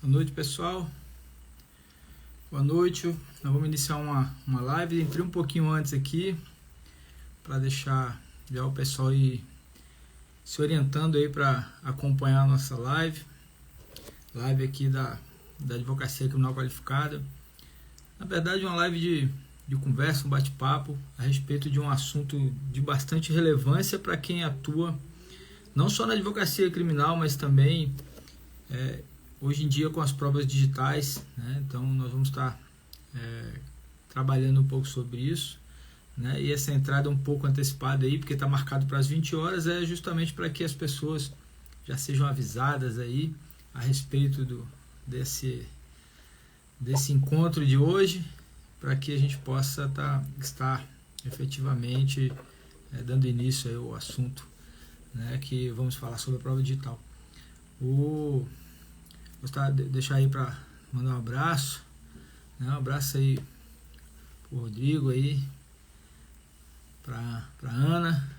Boa noite, pessoal. Boa noite. Nós vamos iniciar uma live. Entrei um pouquinho antes aqui para deixar já o pessoal ir se orientando aí para acompanhar a nossa live. Live aqui da Advocacia Criminal Qualificada. Na verdade, uma live de conversa, um bate-papo a respeito de um assunto de bastante relevância para quem atua não só na advocacia criminal, mas também hoje em dia com as provas digitais, né? Então nós vamos estar trabalhando um pouco sobre isso, né? E essa entrada um pouco antecipada aí, porque está marcado para as 20 horas, é justamente para que as pessoas já sejam avisadas aí a respeito desse encontro de hoje, para que a gente possa estar efetivamente dando início aí ao assunto, né, que vamos falar sobre a prova digital. Vou deixar aí para mandar um abraço, né, um abraço aí pro Rodrigo aí, para Ana,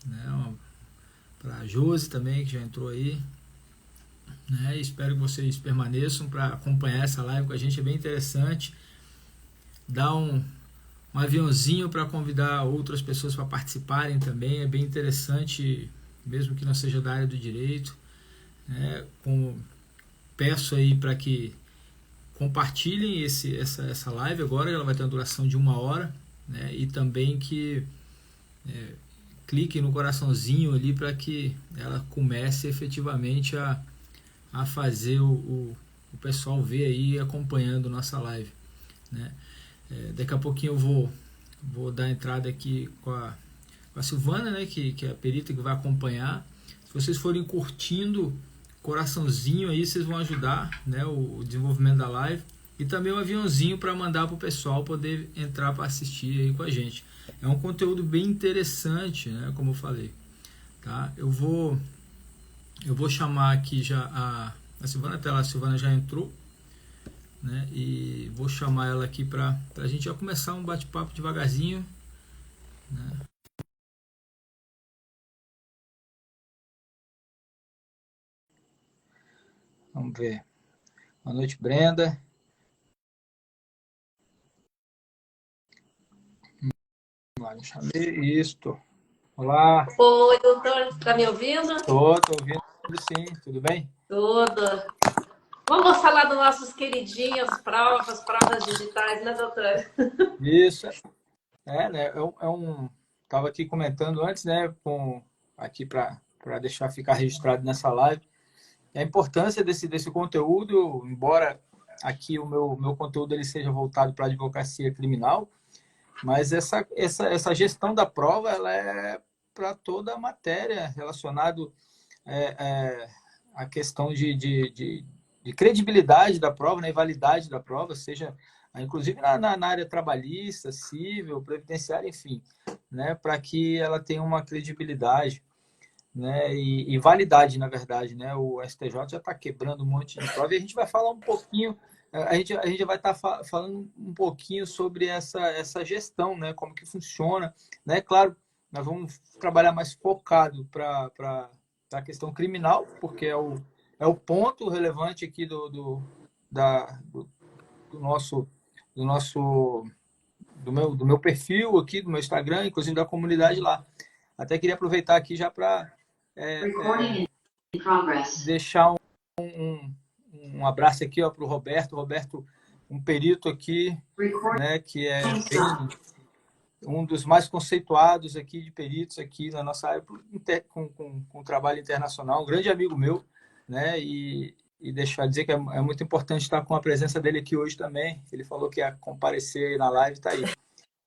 né, para Josi também, que já entrou aí, né, espero que vocês permaneçam para acompanhar essa live com a gente, é bem interessante. Dá um aviãozinho para convidar outras pessoas para participarem também, é bem interessante, mesmo que não seja da área do direito, né? Peço aí para que compartilhem essa live agora, ela vai ter uma duração de 1 hora, né? E também que cliquem no coraçãozinho ali para que ela comece efetivamente a fazer o pessoal ver aí acompanhando nossa live, né? Daqui a pouquinho eu vou dar entrada aqui com a Silvana, né, que é a perita que vai acompanhar. Se vocês forem curtindo, coraçãozinho aí, vocês vão ajudar, né, o desenvolvimento da live. E também um aviãozinho para mandar para o pessoal poder entrar para assistir aí com a gente. É um conteúdo bem interessante, né, como eu falei. Tá? Eu vou chamar aqui já a Silvana, até lá a Silvana já entrou, né? E vou chamar ela aqui para a gente já começar um bate-papo devagarzinho, né? Vamos ver. Boa noite, Brenda. Vamos lá, eu chamei isto. Olá. Oi, doutor, tá me ouvindo? Tô ouvindo, sim. Tudo bem? Tudo. Vamos falar dos nossos queridinhos, provas digitais, né, doutor? Isso. Né? Tava aqui comentando antes, né, aqui para deixar ficar registrado nessa live, a importância desse conteúdo, embora aqui o meu conteúdo ele seja voltado para a advocacia criminal, mas essa gestão da prova ela é para toda a matéria relacionado à questão de credibilidade da prova, né, e validade da prova, seja inclusive na área trabalhista, civil, previdenciária, enfim, né, para que ela tenha uma credibilidade, né, e validade, na verdade, né? O STJ já está quebrando um monte de prova e a gente vai falar um pouquinho, a gente vai estar falando um pouquinho sobre essa gestão, né? Como que funciona, né? Claro, nós vamos trabalhar mais focado para a questão criminal, porque é o ponto relevante aqui do meu perfil aqui, do meu Instagram, inclusive da comunidade lá. Até queria aproveitar aqui já para deixar um abraço aqui para o Roberto. Roberto, um perito aqui, né, que é um dos mais conceituados aqui de peritos aqui na nossa área com trabalho internacional, um grande amigo meu, né, e deixar dizer que é muito importante estar com a presença dele aqui hoje também. Ele falou que ia comparecer na live, está aí.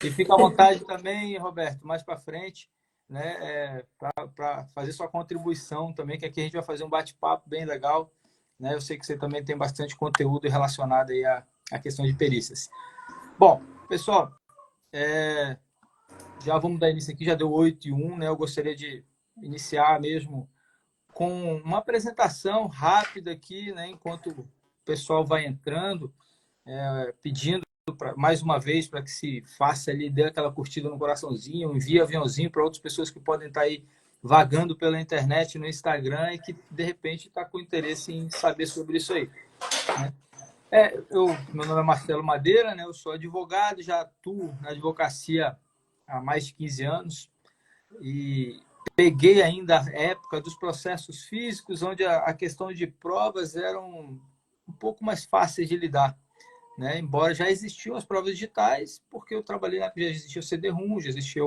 E fica à vontade também, Roberto, mais para frente, né, para fazer sua contribuição também, que aqui a gente vai fazer um bate-papo bem legal, né? Eu sei que você também tem bastante conteúdo relacionado aí à questão de perícias. Bom, pessoal, já vamos dar início aqui, já deu 8h01, né? Eu gostaria de iniciar mesmo com uma apresentação rápida aqui, né? Enquanto o pessoal vai entrando, pedindo mais uma vez para que se faça ali, dê aquela curtida no coraçãozinho, envie aviãozinho para outras pessoas que podem estar aí vagando pela internet, no Instagram e que de repente está com interesse em saber sobre isso aí. né? Meu nome é Marcelo Madeira, né? Eu sou advogado, já atuo na advocacia há mais de 15 anos e peguei ainda a época dos processos físicos, onde a questão de provas eram um pouco mais fáceis de lidar, né? Embora já existiam as provas digitais, porque eu trabalhei já existia o CD-ROM, já existia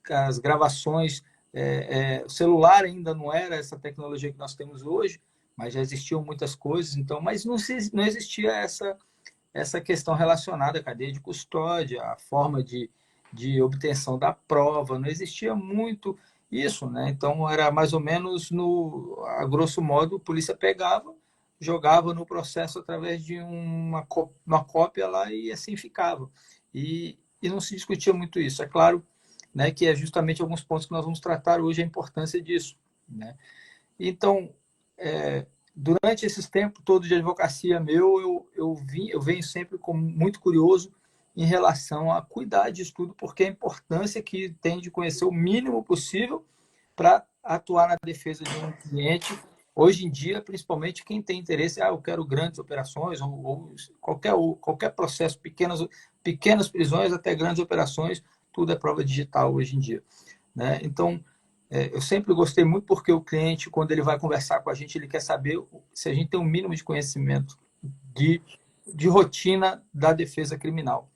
as gravações, o celular ainda não era essa tecnologia que nós temos hoje, mas já existiam muitas coisas, então, mas não existia essa questão relacionada à cadeia de custódia, a forma de obtenção da prova, não existia muito isso, né? Então, era mais ou menos, a grosso modo, a polícia pegava, jogava no processo através de uma cópia lá e assim ficava. E não se discutia muito isso. É claro, né, que é justamente alguns pontos que nós vamos tratar hoje, a importância disso, né? Então, durante esses tempos todos de advocacia eu venho sempre como muito curioso em relação a cuidar disso tudo, porque a importância que tem de conhecer o mínimo possível para atuar na defesa de um cliente. Hoje em dia, principalmente quem tem interesse, eu quero grandes operações ou qualquer processo, pequenas prisões até grandes operações, tudo é prova digital hoje em dia, né? Então, eu sempre gostei muito porque o cliente, quando ele vai conversar com a gente, ele quer saber se a gente tem um mínimo de conhecimento de, de rotina da defesa criminal,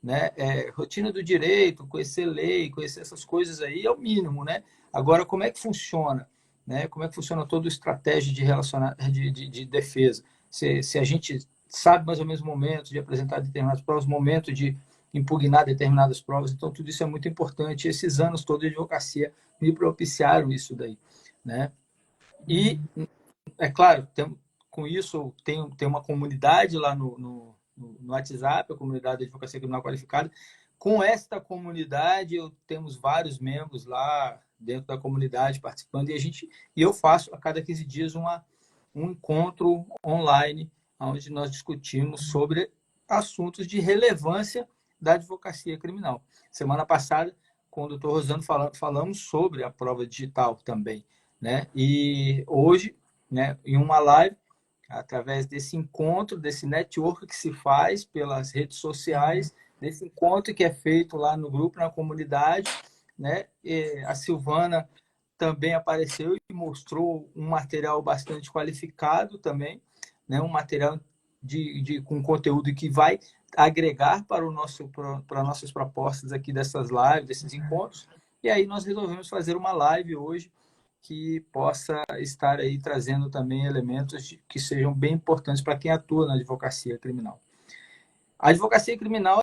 né? Rotina do direito, conhecer lei, conhecer essas coisas aí é o mínimo, né? Agora, como é que funciona, né? Como é que funciona toda a estratégia de defesa? Se a gente sabe mais ou menos o momento de apresentar determinadas provas, momento de impugnar determinadas provas, então tudo isso é muito importante. Esses anos todos de advocacia me propiciaram isso daí, né? E, é claro, com isso tem uma comunidade lá no WhatsApp, a comunidade de advocacia criminal qualificada. Com esta comunidade, temos vários membros lá dentro da comunidade participando e eu faço a cada 15 dias um encontro online onde nós discutimos sobre assuntos de relevância da advocacia criminal. Semana passada, com o doutor Rosano, falamos sobre a prova digital também, né? E hoje, né, em uma live, através desse encontro, desse network que se faz pelas redes sociais, desse encontro que é feito lá no grupo, na comunidade, né? E a Silvana também apareceu e mostrou um material bastante qualificado também, né? Um material com conteúdo que vai agregar para nossas propostas aqui dessas lives, desses encontros. E aí nós resolvemos fazer uma live hoje que possa estar aí trazendo também elementos que sejam bem importantes para quem atua na advocacia criminal. A advocacia criminal,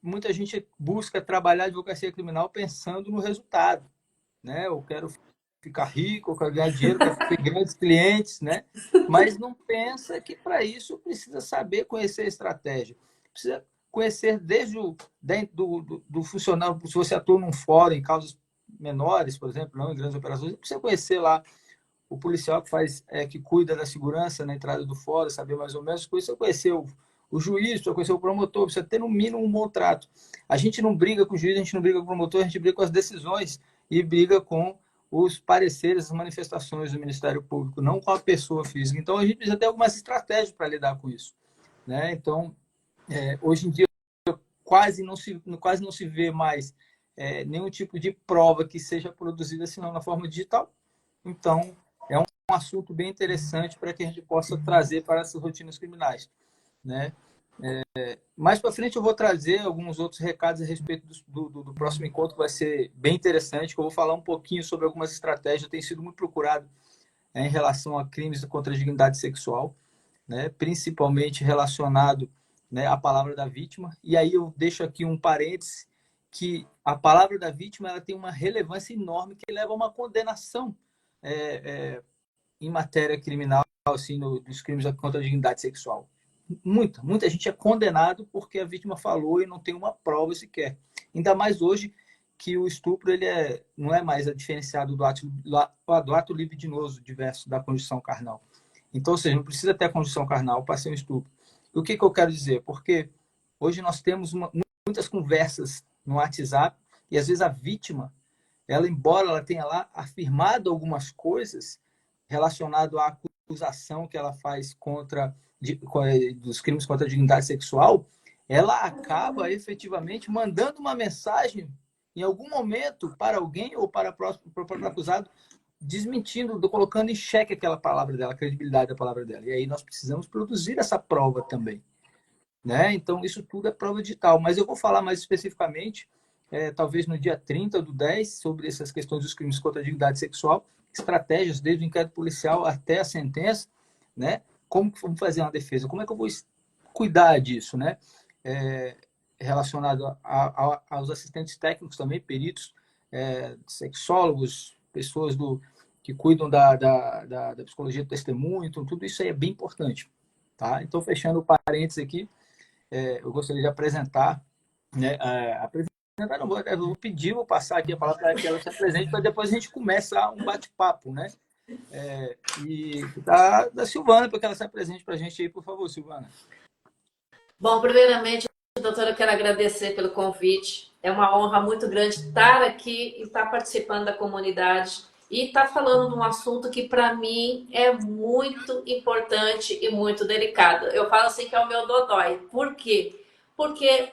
muita gente busca trabalhar a advocacia criminal pensando no resultado, né? Eu quero ficar rico, eu quero ganhar dinheiro, eu quero ter grandes clientes, né? Mas não pensa que para isso precisa saber conhecer a estratégia. Precisa conhecer desde do funcionário, se você atua num fórum, em causas menores, por exemplo, não em grandes operações, precisa conhecer lá o policial que cuida da segurança na entrada do fórum, saber mais ou menos, precisa conhecer o juiz, precisa conhecer o promotor, precisa ter no mínimo um bom trato. A gente não briga com o juiz, a gente não briga com o promotor, a gente briga com as decisões e briga com os pareceres, as manifestações do Ministério Público, não com a pessoa física. Então, a gente precisa ter algumas estratégias para lidar com isso, né? Então, hoje em dia, quase não se vê mais nenhum tipo de prova que seja produzida senão na forma digital. Então, é um assunto bem interessante para que a gente possa trazer para essas rotinas criminais, né? Mais para frente eu vou trazer alguns outros recados a respeito do próximo encontro, que vai ser bem interessante, que eu vou falar um pouquinho sobre algumas estratégias. Tem sido muito procurado em relação a crimes contra a dignidade sexual, né? Principalmente relacionado, né, à palavra da vítima. E aí eu deixo aqui um parêntese, que a palavra da vítima ela tem uma relevância enorme que leva a uma condenação em matéria criminal, assim, dos crimes contra a dignidade sexual. Muita gente é condenado porque a vítima falou e não tem uma prova sequer. Ainda mais hoje que o estupro não é mais diferenciado do ato libidinoso diverso da condição carnal. Então, ou seja, não precisa ter a condição carnal para ser um estupro. O que eu quero dizer? Porque hoje nós temos muitas conversas no WhatsApp e às vezes a vítima, embora ela tenha lá afirmado algumas coisas relacionado à acusação que ela faz dos crimes contra a dignidade sexual, ela acaba efetivamente mandando uma mensagem em algum momento para alguém ou para o próprio acusado, desmentindo, colocando em xeque aquela palavra dela, a credibilidade da palavra dela. E aí nós precisamos produzir essa prova também, né? Então, isso tudo é prova digital. Mas eu vou falar mais especificamente, talvez no dia 30/10, sobre essas questões dos crimes contra a dignidade sexual, estratégias desde o inquérito policial até a sentença, né? Como que vamos fazer uma defesa? Como é que eu vou cuidar disso, né? Relacionado aos assistentes técnicos também, peritos, sexólogos, pessoas que cuidam da psicologia do testemunho, então tudo isso aí é bem importante. Tá? Então, fechando o parênteses aqui, eu gostaria de apresentar, né, eu vou pedir, vou passar aqui a palavra para que ela se apresente, para depois a gente começar um bate-papo, né? E da Silvana, para que ela se apresente para a gente aí, por favor, Silvana. Bom, primeiramente, doutora, eu quero agradecer pelo convite. É uma honra muito grande estar aqui e estar participando da comunidade e estar falando de um assunto que, para mim, é muito importante e muito delicado. Eu falo assim que é o meu dodói. Por quê? Porque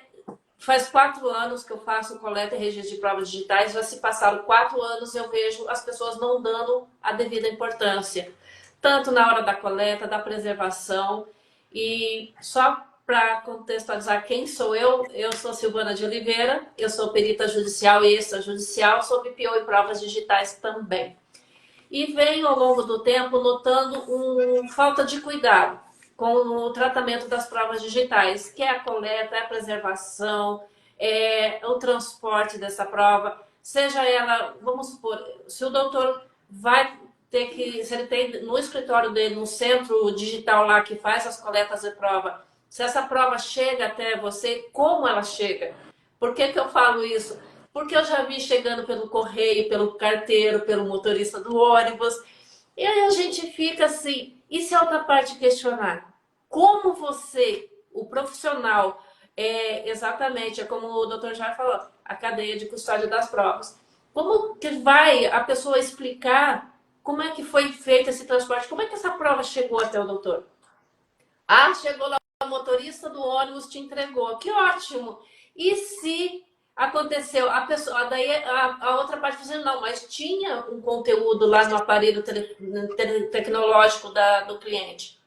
faz 4 anos que eu faço coleta e registro de provas digitais. Já se passaram 4 anos e eu vejo as pessoas não dando a devida importância, tanto na hora da coleta, da preservação. E só para contextualizar quem sou eu sou Silvana de Oliveira, eu sou perita judicial e extrajudicial, sou BPO e provas digitais também. E venho ao longo do tempo notando falta de cuidado com o tratamento das provas digitais, que é a coleta, é a preservação, é o transporte dessa prova, seja ela, vamos supor, se o doutor vai ter que, se ele tem no escritório dele, no centro digital lá que faz as coletas de prova, se essa prova chega até você, como ela chega? Por que eu falo isso? Porque eu já vi chegando pelo correio, pelo carteiro, pelo motorista do ônibus. E aí a gente fica assim, e se a outra parte questionar? Como você, o profissional, exatamente, é como o doutor já falou, a cadeia de custódia das provas. Como que vai a pessoa explicar como é que foi feito esse transporte? Como é que essa prova chegou até o doutor? Ah, chegou lá, o motorista do ônibus te entregou. Que ótimo! E se aconteceu, a pessoa, daí a outra parte dizendo, não, mas tinha um conteúdo lá no aparelho tecnológico do cliente.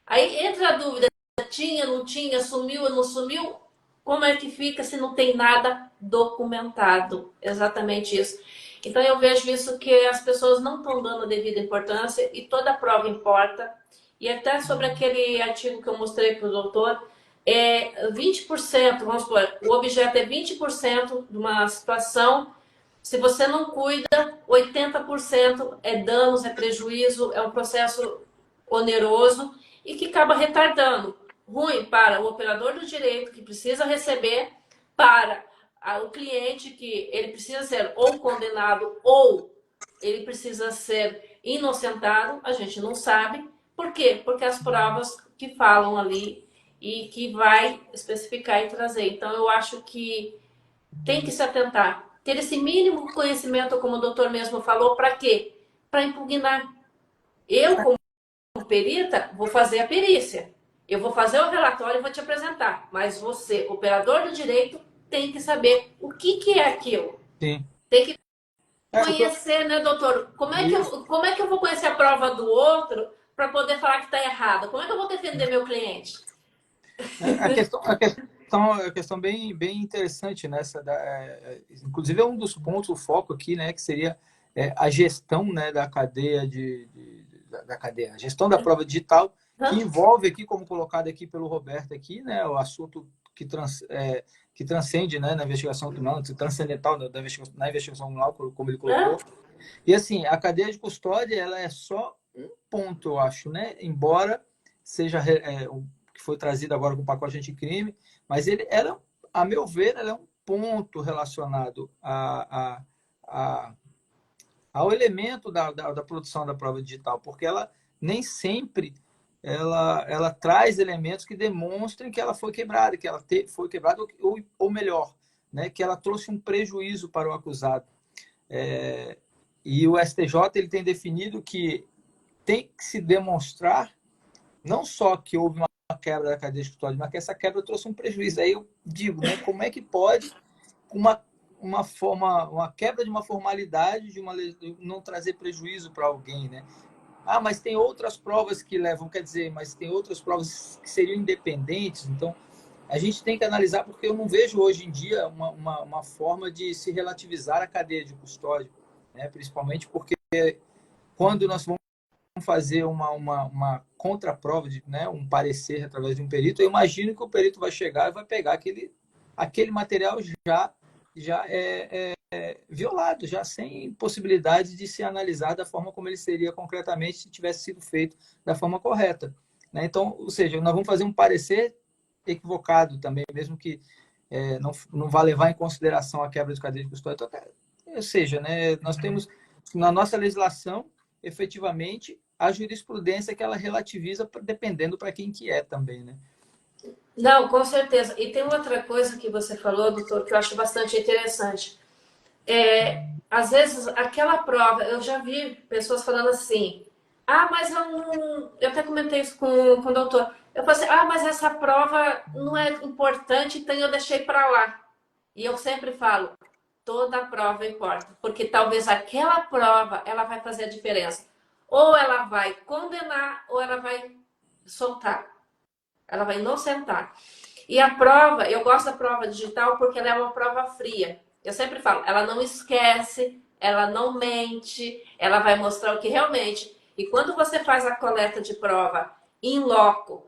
Aí entra a dúvida, tinha, não tinha, sumiu ou não sumiu? Como é que fica se não tem nada documentado? Exatamente isso. Então eu vejo isso que as pessoas não estão dando a devida importância e toda prova importa. E até sobre aquele artigo que eu mostrei para o doutor, 20%, vamos supor, o objeto é 20% de uma situação. Se você não cuida, 80% é danos, é prejuízo, é um processo oneroso e que acaba retardando. Ruim para o operador do direito, que precisa receber, para o cliente, que ele precisa ser ou condenado ou ele precisa ser inocentado, a gente não sabe. Por quê? Porque as provas que falam ali e que vai especificar e trazer. Então, eu acho que tem que se atentar. Ter esse mínimo conhecimento, como o doutor mesmo falou, para quê? Para impugnar. Eu, como perita, vou fazer a perícia. Eu vou fazer o relatório e vou te apresentar. Mas você, operador do direito, tem que saber o que é aquilo. Sim. Tem que conhecer, né, doutor? Como é que eu vou conhecer a prova do outro para poder falar que está errada? Como é que eu vou defender meu cliente? A questão bem interessante nessa, inclusive é um dos pontos, o foco aqui, né, que seria a gestão, né, da cadeia da cadeia, a gestão da prova digital, que envolve aqui, como colocado aqui pelo Roberto aqui, né, o assunto que transcende, né, na investigação criminal, transcendental na investigação criminal, como ele colocou. E assim, a cadeia de custódia, ela é só um ponto, eu acho, né, embora seja que foi trazido agora com o pacote anticrime, mas ela, a meu ver, ela é um ponto relacionado ao elemento da produção da prova digital, porque ela nem sempre ela traz elementos que demonstrem que ela foi quebrada, que ela foi quebrada, ou melhor, né, que ela trouxe um prejuízo para o acusado. E o STJ ele tem definido que tem que se demonstrar não só que houve uma quebra da cadeia de custódia, mas que essa quebra trouxe um prejuízo. Aí eu digo, né, como é que pode uma quebra de uma formalidade, de não trazer prejuízo para alguém, né? Ah, mas tem outras provas que levam, quer dizer, mas tem outras provas que seriam independentes, então a gente tem que analisar, porque eu não vejo hoje em dia uma forma de se relativizar a cadeia de custódia, né? Principalmente porque quando nós vamos fazer uma contraprova, né? Um parecer através de um perito, eu imagino que o perito vai chegar e vai pegar aquele material já violado, já sem possibilidade de se analisar da forma como ele seria concretamente se tivesse sido feito da forma correta, né? Então, ou seja, nós vamos fazer um parecer equivocado também, mesmo que não vá levar em consideração a quebra de cadeia de custódia. Então, ou seja, né, nós temos na nossa legislação, efetivamente, a jurisprudência que ela relativiza dependendo para quem que é também, né? Não, com certeza. E tem outra coisa que você falou, doutor, que eu acho bastante interessante. Às vezes, aquela prova, eu já vi pessoas falando assim, mas eu não... Eu até comentei isso com o doutor. Eu falei assim, mas essa prova não é importante, então eu deixei para lá. E eu sempre falo, toda prova importa, porque talvez aquela prova, ela vai fazer a diferença. Ou ela vai condenar, ou ela vai soltar. Ela vai inocentar. E a prova, eu gosto da prova digital porque ela é uma prova fria. Eu sempre falo, ela não esquece, ela não mente, ela vai mostrar o que realmente. E quando você faz a coleta de prova in loco,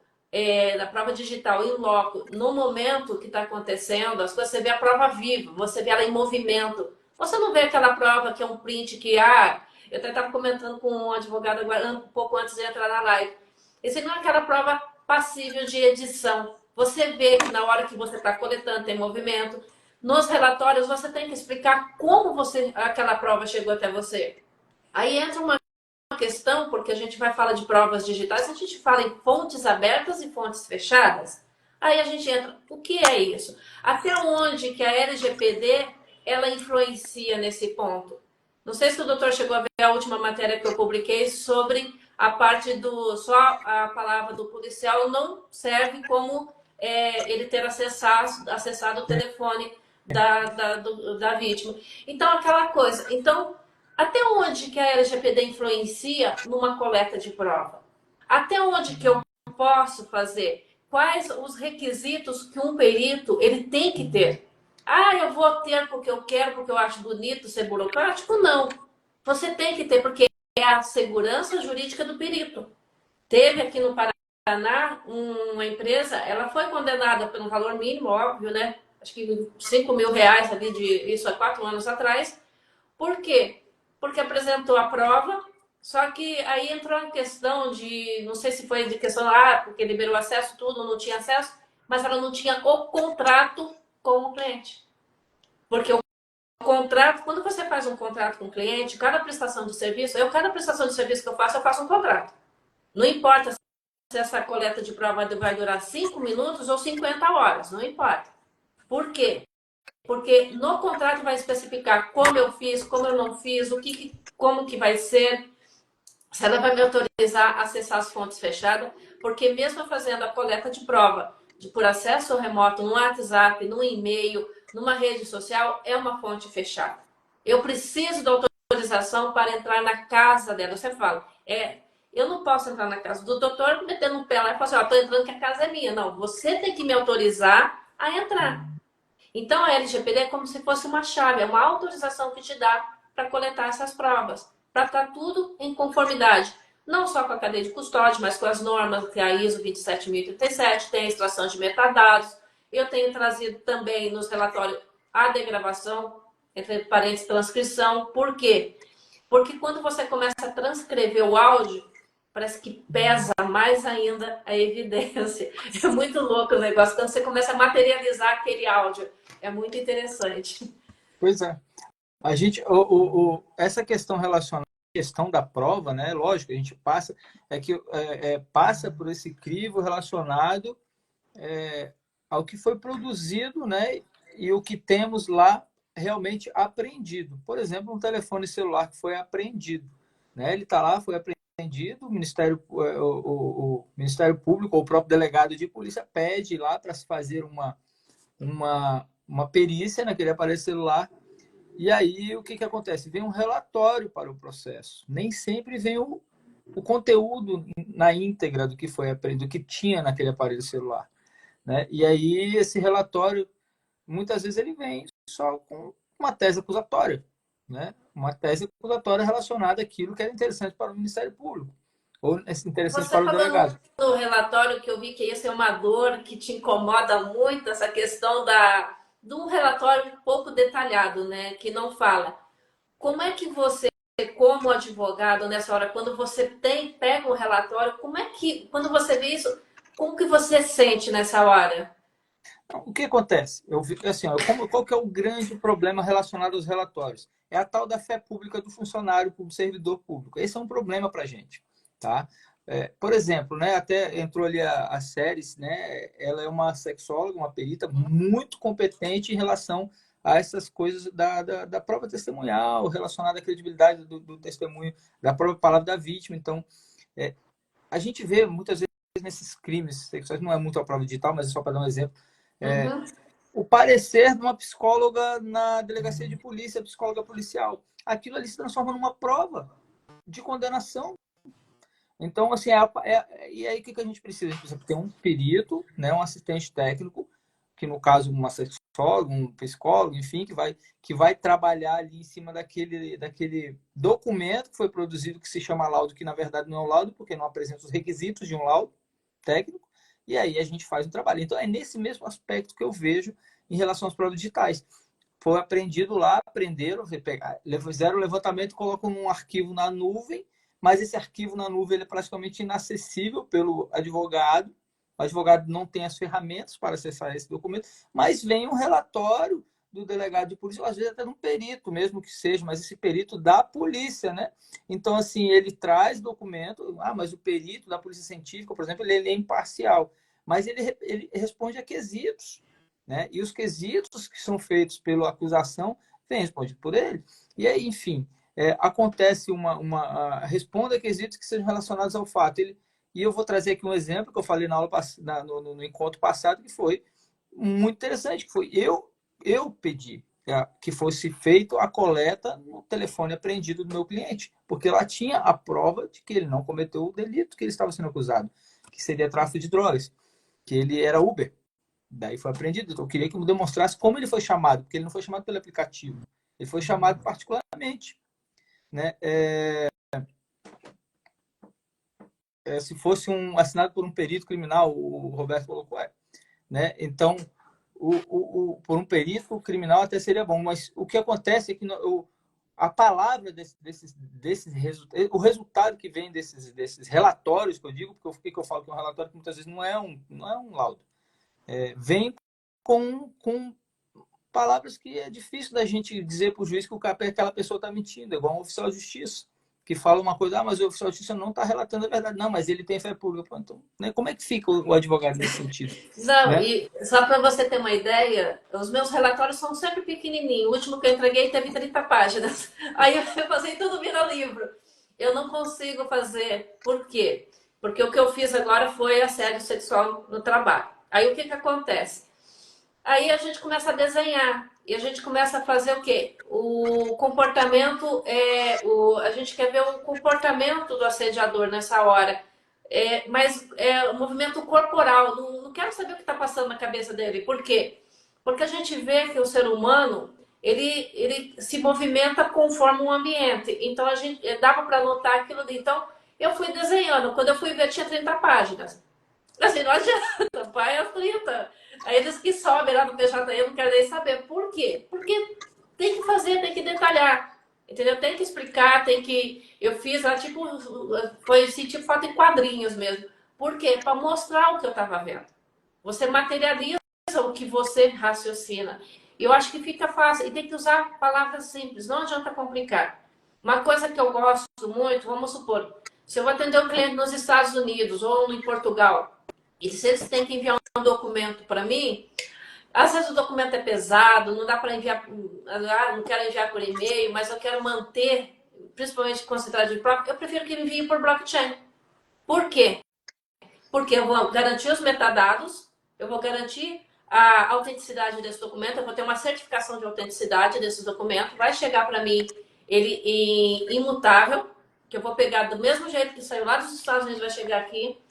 da prova digital in loco, no momento que está acontecendo, as coisas, você vê a prova viva, você vê ela em movimento. Você não vê aquela prova que é um print que, eu até estava comentando com um advogado agora, um pouco antes de entrar na live. Esse não é aquela prova passível de edição. Você vê que na hora que você está coletando tem movimento. Nos relatórios você tem que explicar como aquela prova chegou até você. Aí entra uma questão, porque a gente vai falar de provas digitais, a gente fala em fontes abertas e fontes fechadas. Aí a gente entra, o que é isso? Até onde que a LGPD ela influencia nesse ponto? Não sei se o doutor chegou a ver a última matéria que eu publiquei sobre a parte só a palavra do policial não serve como ele ter acessado o telefone da vítima. Então, aquela coisa. Então, até onde que a LGPD influencia numa coleta de prova? Até onde que eu posso fazer? Quais os requisitos que um perito ele tem que ter? Eu vou ter porque eu quero, porque eu acho bonito ser burocrático? Não. Você tem que ter, porque é a segurança jurídica do perito. Teve aqui no Paraná uma empresa, ela foi condenada pelo valor mínimo, óbvio, né? Acho que R$ 5.000 ali, isso há 4 anos atrás. Por quê? Porque apresentou a prova, só que aí entrou a questão de, não sei se foi de questão, porque liberou acesso, tudo, não tinha acesso, mas ela não tinha o contrato com o cliente. Porque o contrato, quando você faz um contrato com o cliente, cada prestação de serviço, cada prestação de serviço que eu faço um contrato. Não importa se essa coleta de prova vai durar 5 minutos ou 50 horas, não importa. Por quê? Porque no contrato vai especificar como eu fiz, como eu não fiz, como que vai ser, se ela vai me autorizar a acessar as fontes fechadas, porque mesmo fazendo a coleta de prova por acesso remoto no WhatsApp, no e-mail, numa rede social, é uma fonte fechada. Eu preciso da autorização para entrar na casa dela. Você fala, eu não posso entrar na casa do doutor metendo um pé lá e falar assim, estou entrando que a casa é minha. Não, você tem que me autorizar a entrar. Então, a LGPD é como se fosse uma chave, é uma autorização que te dá para coletar essas provas, para estar tudo em conformidade. Não só com a cadeia de custódia, mas com as normas que a ISO 27037 tem a extração de metadados. Eu tenho trazido também nos relatórios a degravação, entre parênteses, transcrição. Por quê? Porque quando você começa a transcrever o áudio, parece que pesa mais ainda a evidência. É muito louco o negócio. Quando você começa a materializar aquele áudio, é muito interessante. Pois é. A gente, essa questão relacionada à questão da prova, né? Lógico, a gente passa, passa por esse crivo relacionado ao que foi produzido, né? E o que temos lá realmente apreendido. Por exemplo, um telefone celular que foi apreendido, né? Ele está lá, foi apreendido apreendido, o Ministério Público ou o próprio delegado de polícia pede lá para se fazer uma perícia naquele aparelho celular. E aí, o que acontece? Vem um relatório para o processo. Nem sempre vem o conteúdo na íntegra do que foi aprendido, do que tinha naquele aparelho celular, né? E aí, esse relatório, muitas vezes, ele vem só com uma tese acusatória, né? Uma tese acusatória relacionada àquilo que era interessante para o Ministério Público, ou interessante Você para o falando delegado. no relatório que eu vi que isso é uma dor que te incomoda muito, essa questão de um relatório pouco detalhado, né? Que não fala. Como é que você, como advogado, nessa hora, quando você pega um relatório, como é que, quando você vê isso, como que você sente nessa hora? Então, o que acontece? Assim, qual que é o grande problema relacionado aos relatórios? É a tal da fé pública do funcionário, do servidor público. Esse é um problema para a gente, tá? Por exemplo, né, até entrou ali a Séries, né? Ela é uma sexóloga, uma perita muito competente em relação a essas coisas da prova testemunhal, relacionada à credibilidade do testemunho, da própria palavra da vítima. Então, a gente vê muitas vezes nesses crimes sexuais, não é muito a prova digital, mas é só para dar um exemplo, Uhum. o parecer de uma psicóloga na delegacia de polícia, psicóloga policial. Aquilo ali se transforma numa prova de condenação. Então, assim, e aí o que a gente precisa? A gente precisa ter um perito, né, um assistente técnico, que no caso uma sexóloga, um psicólogo, enfim, que vai trabalhar ali em cima daquele documento que foi produzido, que se chama laudo, que na verdade não é um laudo, porque não apresenta os requisitos de um laudo técnico, e aí a gente faz um trabalho. Então, é nesse mesmo aspecto que eu vejo em relação às provas digitais. Foi aprendido lá, aprenderam, fizeram o levantamento, colocam num arquivo na nuvem, mas esse arquivo na nuvem ele é praticamente inacessível pelo advogado. O advogado não tem as ferramentas para acessar esse documento, mas vem um relatório do delegado de polícia, ou às vezes até de um perito, mesmo que seja, mas esse perito da polícia, né? Então, assim, ele traz documento, mas o perito da polícia científica, por exemplo, ele é imparcial, mas ele responde a quesitos, né? E os quesitos que são feitos pela acusação vêm respondidos por ele. E aí, enfim, acontece responda a quesitos que sejam relacionados ao fato. E eu vou trazer aqui um exemplo que eu falei na aula, no encontro passado, que foi muito interessante, que foi eu pedi que fosse feita a coleta no telefone apreendido do meu cliente, porque lá tinha a prova de que ele não cometeu o delito que ele estava sendo acusado, que seria tráfico de drogas, que ele era Uber. Daí foi apreendido. Então, eu queria que me demonstrasse como ele foi chamado, porque ele não foi chamado pelo aplicativo, ele foi chamado particularmente, né? Se fosse assinado por um perito criminal, o Roberto colocou, né? Então, por um perito criminal até seria bom, mas o que acontece é que a palavra o resultado que vem desses relatórios que eu digo, porque eu falo que é um relatório que muitas vezes não é um laudo, vem com palavras que é difícil da gente dizer para o juiz que aquela pessoa está mentindo, é igual um oficial de justiça que fala uma coisa, mas o oficial de justiça não está relatando a verdade. Não, mas ele tem fé pública. Então, né, como é que fica o advogado nesse sentido? Não, Né? e só para você ter uma ideia, os meus relatórios são sempre pequenininhos. O último que eu entreguei teve 30 páginas. Aí eu fazei tudo virar livro. Eu não consigo fazer. Por quê? Porque o que eu fiz agora foi assédio sexual no trabalho. Aí o que acontece? Aí a gente começa a desenhar. E a gente começa a fazer o quê? O comportamento, a gente quer ver o comportamento do assediador nessa hora. Mas o movimento corporal. Não quero saber o que está passando na cabeça dele. Por quê? Porque a gente vê que o ser humano ele se movimenta conforme o ambiente. Então a gente dava para notar aquilo ali. Então eu fui desenhando. Quando eu fui ver, tinha 30 páginas. Assim, não adianta, pai, é 30. Aí eles que sobem lá no PJE, eu não quero nem saber. Por quê? Porque tem que fazer, tem que detalhar. Entendeu? Tem que explicar, tem que. Eu fiz lá, tipo, foi assim, tipo foto em quadrinhos mesmo. Por quê? Para mostrar o que eu estava vendo. Você materializa o que você raciocina. E eu acho que fica fácil. E tem que usar palavras simples, não adianta complicar. Uma coisa que eu gosto muito, vamos supor, se eu vou atender um cliente nos Estados Unidos ou em Portugal, e se eles têm que enviar um documento para mim, às vezes o documento é pesado, não dá para enviar, não quero enviar por e-mail, mas eu quero manter, principalmente concentrado de prova, eu prefiro que envie por blockchain. Por quê? Porque eu vou garantir os metadados, eu vou garantir a autenticidade desse documento, eu vou ter uma certificação de autenticidade desse documento, vai chegar para mim ele imutável, que eu vou pegar do mesmo jeito que saiu lá dos Estados Unidos, vai chegar aqui.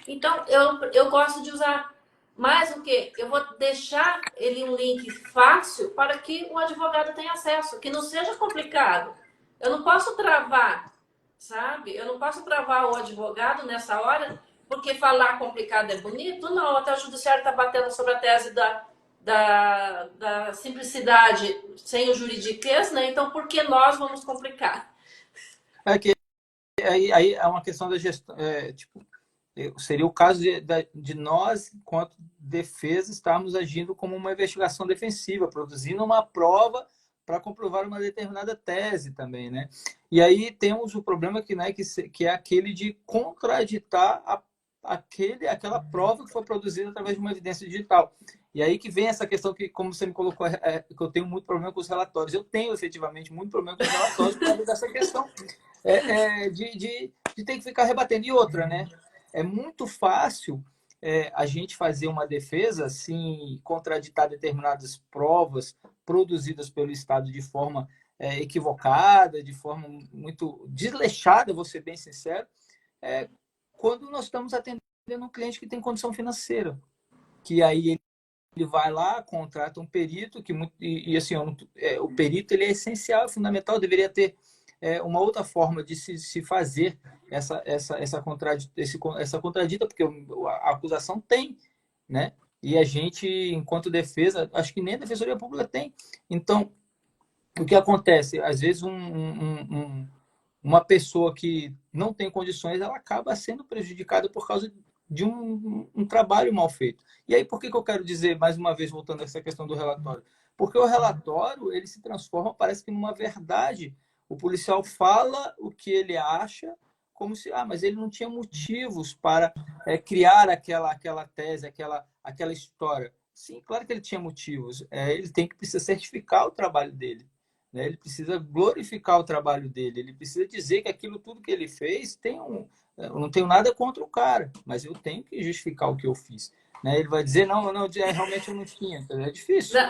Então, eu gosto de usar mais o que? Eu vou deixar ele um link fácil para que o advogado tenha acesso, que não seja complicado. Eu não posso travar, sabe? Eu não posso travar o advogado nessa hora, porque falar complicado é bonito? Não, até o judiciário está batendo sobre a tese da simplicidade sem o juridiquês, né? Então, por que nós vamos complicar? É que aí é uma questão da gestão, tipo, seria o caso de nós, enquanto defesa, estarmos agindo como uma investigação defensiva, produzindo uma prova para comprovar uma determinada tese também, né? E aí temos o problema que, né, que é aquele de contraditar aquela prova que foi produzida através de uma evidência digital. E aí que vem essa questão que, como você me colocou, que eu tenho muito problema com os relatórios. Eu tenho, efetivamente, muito problema com os relatórios por causa dessa questão de ter que ficar rebatendo. E outra, né? É muito fácil a gente fazer uma defesa, assim, contraditar determinadas provas produzidas pelo Estado de forma equivocada, de forma muito desleixada, vou ser bem sincero, quando nós estamos atendendo um cliente que tem condição financeira, que aí ele vai lá, contrata um perito, e assim, o perito ele é essencial, é fundamental, deveria ter uma outra forma de se fazer essa contradita, porque a acusação tem, né? E a gente, enquanto defesa, acho que nem a Defensoria Pública tem. Então, o que acontece? Às vezes, uma pessoa que não tem condições, ela acaba sendo prejudicada por causa de um trabalho mal feito. E aí, por que eu quero dizer, mais uma vez, voltando a essa questão do relatório? Porque o relatório, ele se transforma, parece que numa verdade. O policial fala o que ele acha, como se, mas ele não tinha motivos para criar aquela tese, aquela história. Sim, claro que ele tinha motivos. Ele precisa certificar o trabalho dele, né? Ele precisa glorificar o trabalho dele. Ele precisa dizer que aquilo tudo que ele fez eu não tenho nada contra o cara, mas eu tenho que justificar o que eu fiz, né? Ele vai dizer, não, realmente eu não tinha. É difícil.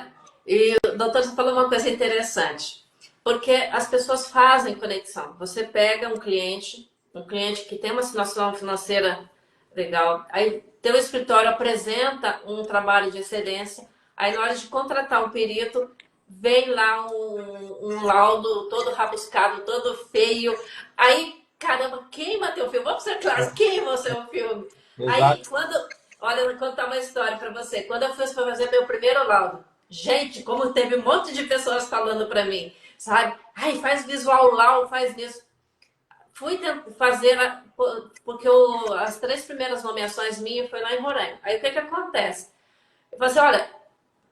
E o doutor falou uma coisa interessante, porque as pessoas fazem conexão. Você pega um cliente que tem uma situação financeira legal, aí teu escritório apresenta um trabalho de excelência, aí na hora de contratar um perito, vem lá um laudo todo rabiscado, todo feio, aí, caramba, queima teu filme, vamos ser claros, queima o seu filme. Aí, olha, eu vou contar uma história para você, quando eu fui fazer meu primeiro laudo, gente, como teve um monte de pessoas falando para mim, sabe? Ai, faz visual lá, faz isso. Fui fazer, porque as 3 primeiras nomeações minhas foi lá em Roraima. Aí o que acontece? Eu falei assim, olha,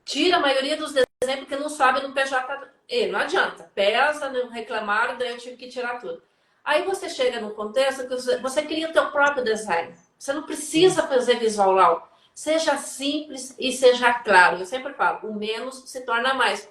tira a maioria dos desenhos porque não sobe no PJ. Não adianta. Pesa, não reclamaram, daí eu tive que tirar tudo. Aí você chega no contexto que você cria o teu próprio design. Você não precisa fazer visual lá. Seja simples e seja claro. Eu sempre falo, o menos se torna mais.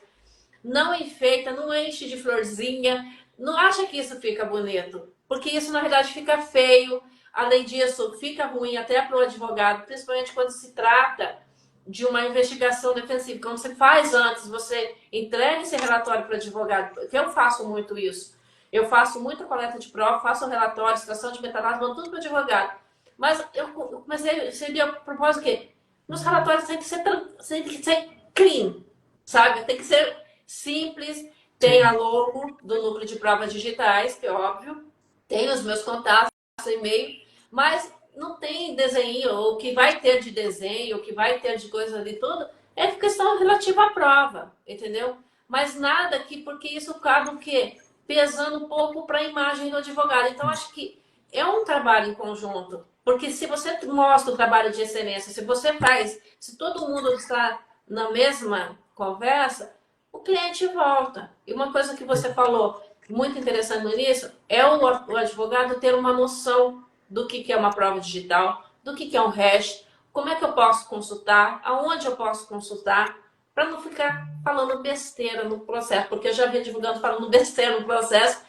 Não enfeita, não enche de florzinha. Não acha que isso fica bonito. Porque isso, na verdade, fica feio. Além disso, fica ruim até para o advogado, principalmente quando se trata de uma investigação defensiva. Como você faz antes, você entrega esse relatório para o advogado. Porque eu faço muito isso. Eu faço muita coleta de prova, faço relatório, extração de metadados, mando tudo para o advogado. Mas eu comecei, seria a propósito que nos relatórios tem que ser clean, sabe? Tem que ser simples, tem a logo do núcleo de provas digitais, que é óbvio, tem os meus contatos, e-mail, mas não tem desenho, o que vai ter de desenho, o que vai ter de coisa ali tudo, é questão relativa à prova, entendeu? Mas nada que, porque isso acaba o quê? Pesando um pouco para a imagem do advogado. Então, acho que é um trabalho em conjunto. Porque se você mostra o trabalho de excelência, se você faz, se todo mundo está na mesma conversa, o cliente volta. E uma coisa que você falou, muito interessante no início, é o advogado ter uma noção do que é uma prova digital, do que é um hash, como é que eu posso consultar, aonde eu posso consultar, para não ficar falando besteira no processo, porque eu já vi advogando falando besteira no processo,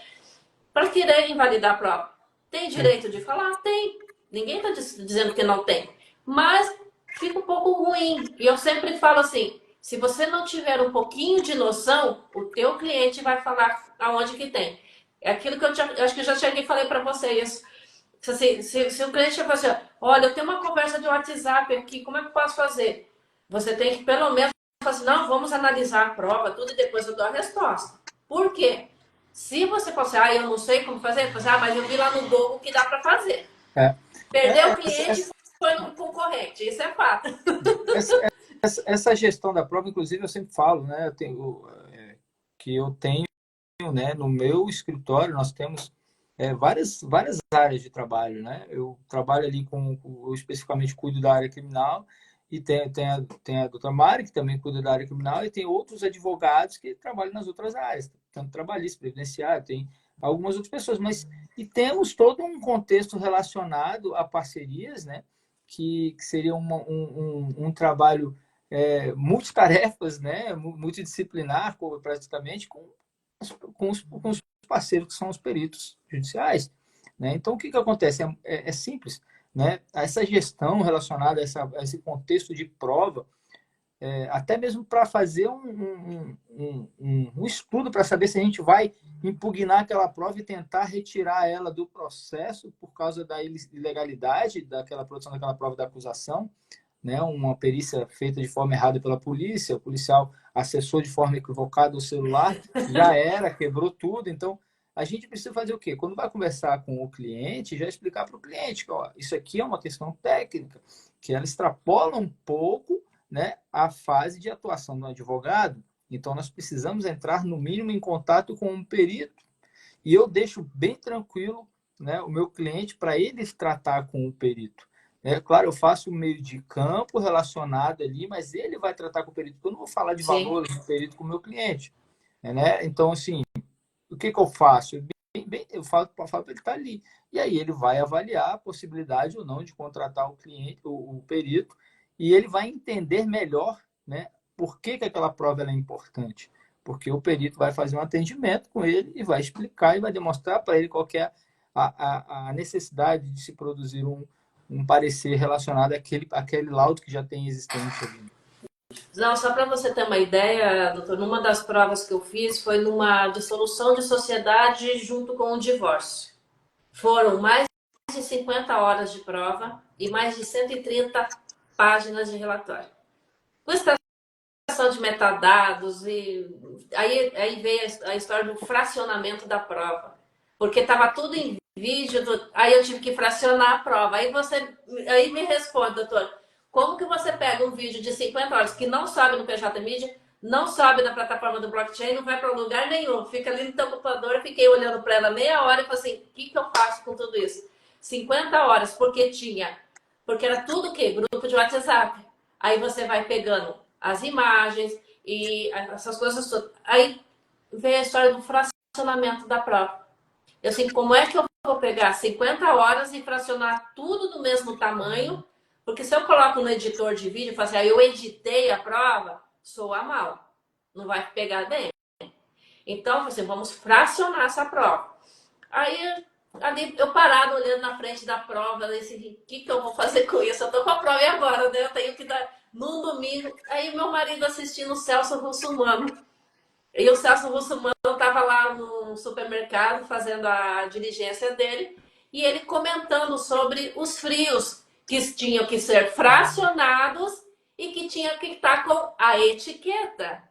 para querer invalidar a prova. Tem direito de falar? Tem. Ninguém está dizendo que não tem. Mas fica um pouco ruim. E eu sempre falo assim, se você não tiver um pouquinho de noção, o teu cliente vai falar aonde que tem. É aquilo que eu acho que eu já cheguei e falei para vocês. Se o cliente falar assim, olha, eu tenho uma conversa de WhatsApp aqui, como é que eu posso fazer? Você tem que pelo menos falar assim, não, vamos analisar a prova, tudo, e depois eu dou a resposta. Por quê? Se você falar assim, eu não sei como fazer, você, mas eu vi lá no Google que dá para fazer. É. Perdeu o cliente e foi no concorrente, isso é fato. Essa gestão da prova, inclusive, eu sempre falo, né? Que eu tenho, né? No meu escritório, nós temos várias áreas de trabalho, né? Eu trabalho ali eu especificamente cuido da área criminal, e tem a doutora Mari, que também cuida da área criminal, e tem outros advogados que trabalham nas outras áreas, tanto trabalhista, previdenciário, tem algumas outras pessoas, e temos todo um contexto relacionado a parcerias, né? Que seria um trabalho multitarefas, né? Multidisciplinar, praticamente, com os parceiros que são os peritos judiciais, né? Então, o que acontece? É simples, né? Essa gestão relacionada a esse contexto de prova, até mesmo para fazer um estudo para saber se a gente vai impugnar aquela prova e tentar retirar ela do processo por causa da ilegalidade daquela produção daquela prova da acusação, né? Uma perícia feita de forma errada pela polícia, o policial acessou de forma equivocada o celular, já era, quebrou tudo. Então, a gente precisa fazer o quê? Quando vai conversar com o cliente, já explicar para o cliente que ó, isso aqui é uma questão técnica, que ela extrapola um pouco, né, a fase de atuação do advogado. Então, nós precisamos entrar, no mínimo, em contato com um perito. E eu deixo bem tranquilo, né, o meu cliente para ele tratar com o perito. Claro, eu faço um meio de campo relacionado ali, mas ele vai tratar com o perito. Eu não vou falar de valores do perito com o meu cliente. Né? Então, assim, o que eu faço? Eu falo para ele estar ali. E aí ele vai avaliar a possibilidade ou não de contratar o cliente, o perito, e ele vai entender melhor, né, por que aquela prova é importante. Porque o perito vai fazer um atendimento com ele e vai explicar e vai demonstrar para ele qual que é a necessidade de se produzir um parecer relacionado àquele laudo que já tem existente ali. Não, só para você ter uma ideia, doutor, numa das provas que eu fiz foi numa dissolução de sociedade junto com o divórcio. Foram mais de 50 horas de prova e mais de 130 páginas de relatório. Com extração de metadados, e aí veio a história do fracionamento da prova. Porque estava tudo em vídeo, aí eu tive que fracionar a prova. Aí me responde, doutor, como que você pega um vídeo de 50 horas que não sobe no PJ Media, não sobe na plataforma do blockchain, não vai para lugar nenhum, fica ali no teu computador? Eu fiquei olhando para ela meia hora e falei assim, o que eu faço com tudo isso? 50 horas, porque era tudo o quê? Grupo de WhatsApp. Aí você vai pegando as imagens e essas coisas todas. Aí veio a história do fracionamento da prova. Eu assim, como é que eu vou pegar 50 horas e fracionar tudo do mesmo tamanho? Porque se eu coloco no editor de vídeo e falo assim, eu editei a prova, soa mal. Não vai pegar bem. Então, assim, vamos fracionar essa prova. Aí, ali, eu parado olhando na frente da prova, assim, o que eu vou fazer com isso? Eu tô com a prova e agora, né? Eu tenho que dar num domingo. Aí, meu marido assistindo o Celso Russomano. E o Celso Russomano estava lá no supermercado fazendo a diligência dele e ele comentando sobre os frios que tinham que ser fracionados e que tinha que estar com a etiqueta.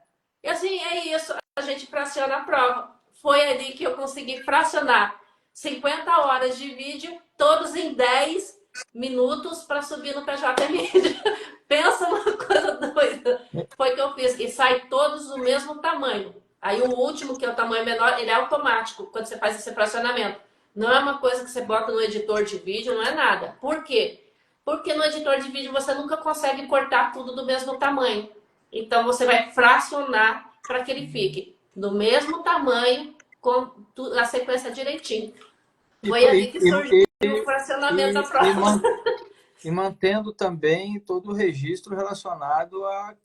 E assim, é isso, a gente fraciona a prova. Foi ali que eu consegui fracionar 50 horas de vídeo, todos em 10 minutos para subir no PJ Media. Pensa uma coisa doida. Foi o que eu fiz. E sai todos do mesmo tamanho. Aí o último, que é o tamanho menor, ele é automático quando você faz esse fracionamento. Não é uma coisa que você bota no editor de vídeo, não é nada. Por quê? Porque no editor de vídeo você nunca consegue cortar tudo do mesmo tamanho. Então você vai fracionar para que ele fique do mesmo tamanho, com a sequência direitinho. Foi ali que surgiu o fracionamento da prova. E mantendo também todo o registro relacionado à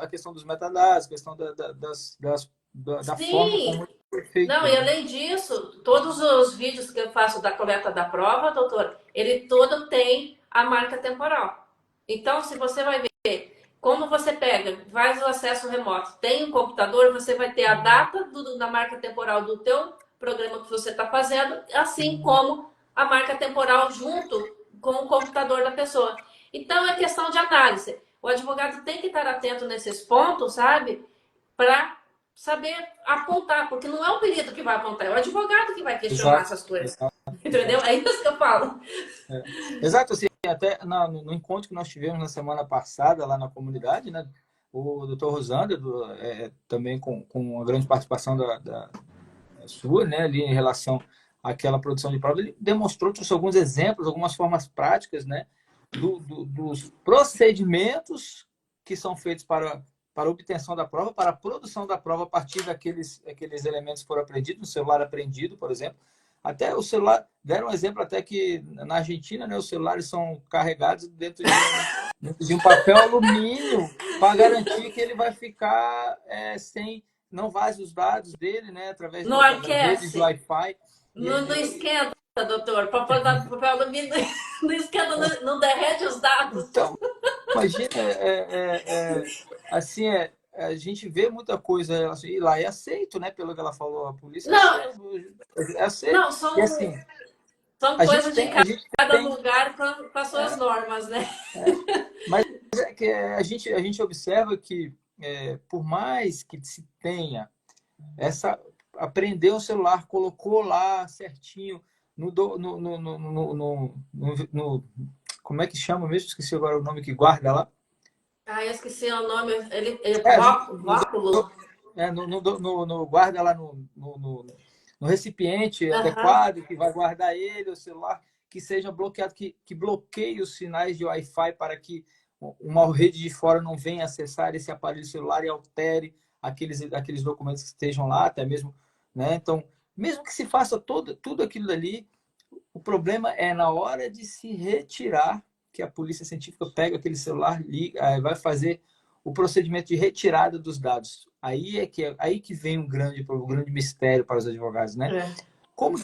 questão dos metadados, questão das da forma Sim, como foi feito, não, e né? além disso, todos os vídeos que eu faço da coleta da prova, doutor, ele todo tem a marca temporal. Então, se você vai ver como você pega, faz o acesso remoto, tem um computador, você vai ter a data da marca temporal do teu programa que você está fazendo, assim como a marca temporal junto com o computador da pessoa. Então, é questão de análise. O advogado tem que estar atento nesses pontos, sabe? Para saber apontar, porque não é o perito que vai apontar, é o advogado que vai questionar Exato, essas coisas. exato, Entendeu? exato. É isso que eu falo. É. Exato, assim, até no encontro que nós tivemos na semana passada lá na comunidade, né? O doutor Rosângela, também com uma grande participação da sua, né, ali em relação àquela produção de prova, ele demonstrou, trouxe alguns exemplos, algumas formas práticas, né, dos procedimentos que são feitos para a obtenção da prova, para a produção da prova a partir aqueles elementos que foram apreendidos, no celular apreendido, por exemplo. Até o celular, deram um exemplo até que na Argentina, né, os celulares são carregados dentro de um papel alumínio para garantir que ele vai ficar sem não vaze os dados dele, né, através Não das redes de aquece, Wi-Fi. E ele não deu. esquenta, doutor. Papel alumínio não esquenta, não derrete os dados. Então, imagina, assim, a gente vê muita coisa assim, e lá é aceito, né, pelo que ela falou, a polícia Não, é aceito. não, E assim, são a gente coisas de tem, a gente cada tem, lugar com as suas é, normas, né? mas que a gente observa que por mais que se tenha essa aprendeu o celular, colocou lá certinho no como é que chama mesmo? Esqueci agora o nome que guarda lá. Ah, eu esqueci o nome. Ele é A gente rótulo. no guarda lá no recipiente Aham. adequado que vai guardar ele, o celular, que seja bloqueado, que bloqueie os sinais de Wi-Fi para que uma rede de fora não venha acessar esse aparelho celular e altere aqueles documentos que estejam lá, até mesmo, né? Então, mesmo que se faça tudo aquilo dali, o problema é na hora de se retirar, que a polícia científica pega aquele celular, liga, vai fazer o procedimento de retirada dos dados. Aí que vem um grande mistério para os advogados, né? É. Como?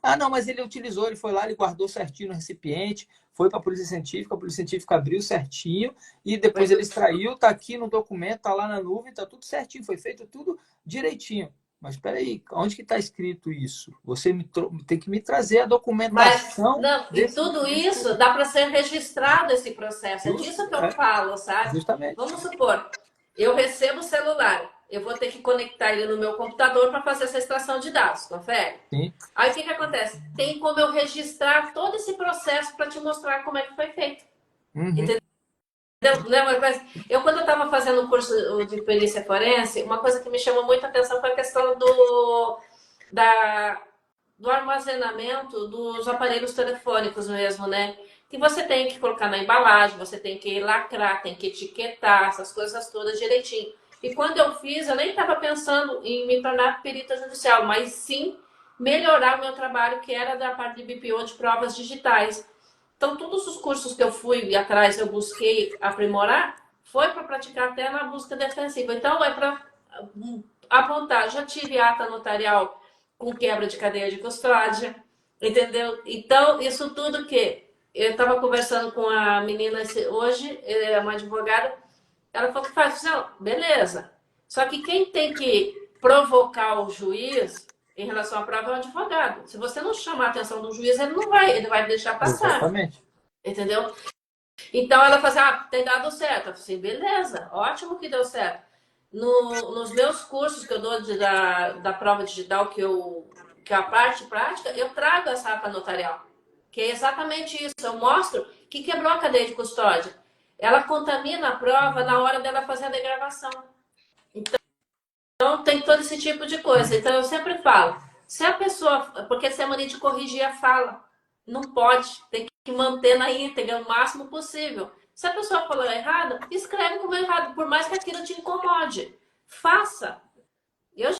Ah, não, mas ele utilizou, ele foi lá, ele guardou certinho no recipiente, foi para a polícia científica abriu certinho e depois ele extraiu, está aqui no documento, está lá na nuvem, está tudo certinho, foi feito tudo direitinho. Mas espera aí, onde que está escrito isso? Você tem que me trazer a Mas, documentação não, e desse, tudo desse isso dá para ser registrado esse processo. É justo, disso que eu falo, sabe? justamente. Vamos supor, eu recebo o celular, eu vou ter que conectar ele no meu computador para fazer essa extração de dados, confere? Sim. Aí o que acontece? Tem como eu registrar todo esse processo para te mostrar como é que foi feito. Uhum. Entendeu? Eu, quando eu estava fazendo o curso de perícia forense, uma coisa que me chamou muita atenção foi a questão da, do armazenamento dos aparelhos telefônicos mesmo, né? Que você tem que colocar na embalagem, você tem que lacrar, tem que etiquetar, essas coisas todas direitinho. E quando eu fiz, eu nem estava pensando em me tornar perita judicial, mas sim melhorar o meu trabalho, que era da parte de BPO, de provas digitais. Então, todos os cursos que eu fui atrás, eu busquei aprimorar, foi para praticar até na busca defensiva. Então, é para apontar. Já tive ata notarial com quebra de cadeia de custódia, entendeu? Então, isso tudo que eu estava conversando com a menina hoje, é uma advogada, ela falou que faz, não, beleza. Só que quem tem que provocar o juiz em relação à prova é o advogado. Se você não chamar a atenção do juiz, ele vai deixar passar. Exatamente. Entendeu? Então ela fala assim, tem dado certo. Eu falei assim, beleza, ótimo que deu certo. Nos meus cursos que eu dou da prova digital, que é a parte prática, eu trago essa ata notarial. Que é exatamente isso. Eu mostro que quebrou a cadeia de custódia. Ela contamina a prova na hora dela fazer a degravação. Então tem todo esse tipo de coisa. Então eu sempre falo, se a pessoa, porque essa é a mania de corrigir a fala, não pode, tem que manter na íntegra o máximo possível. Se a pessoa falou errado, escreve como errado, por mais que aquilo te incomode. Faça. Eu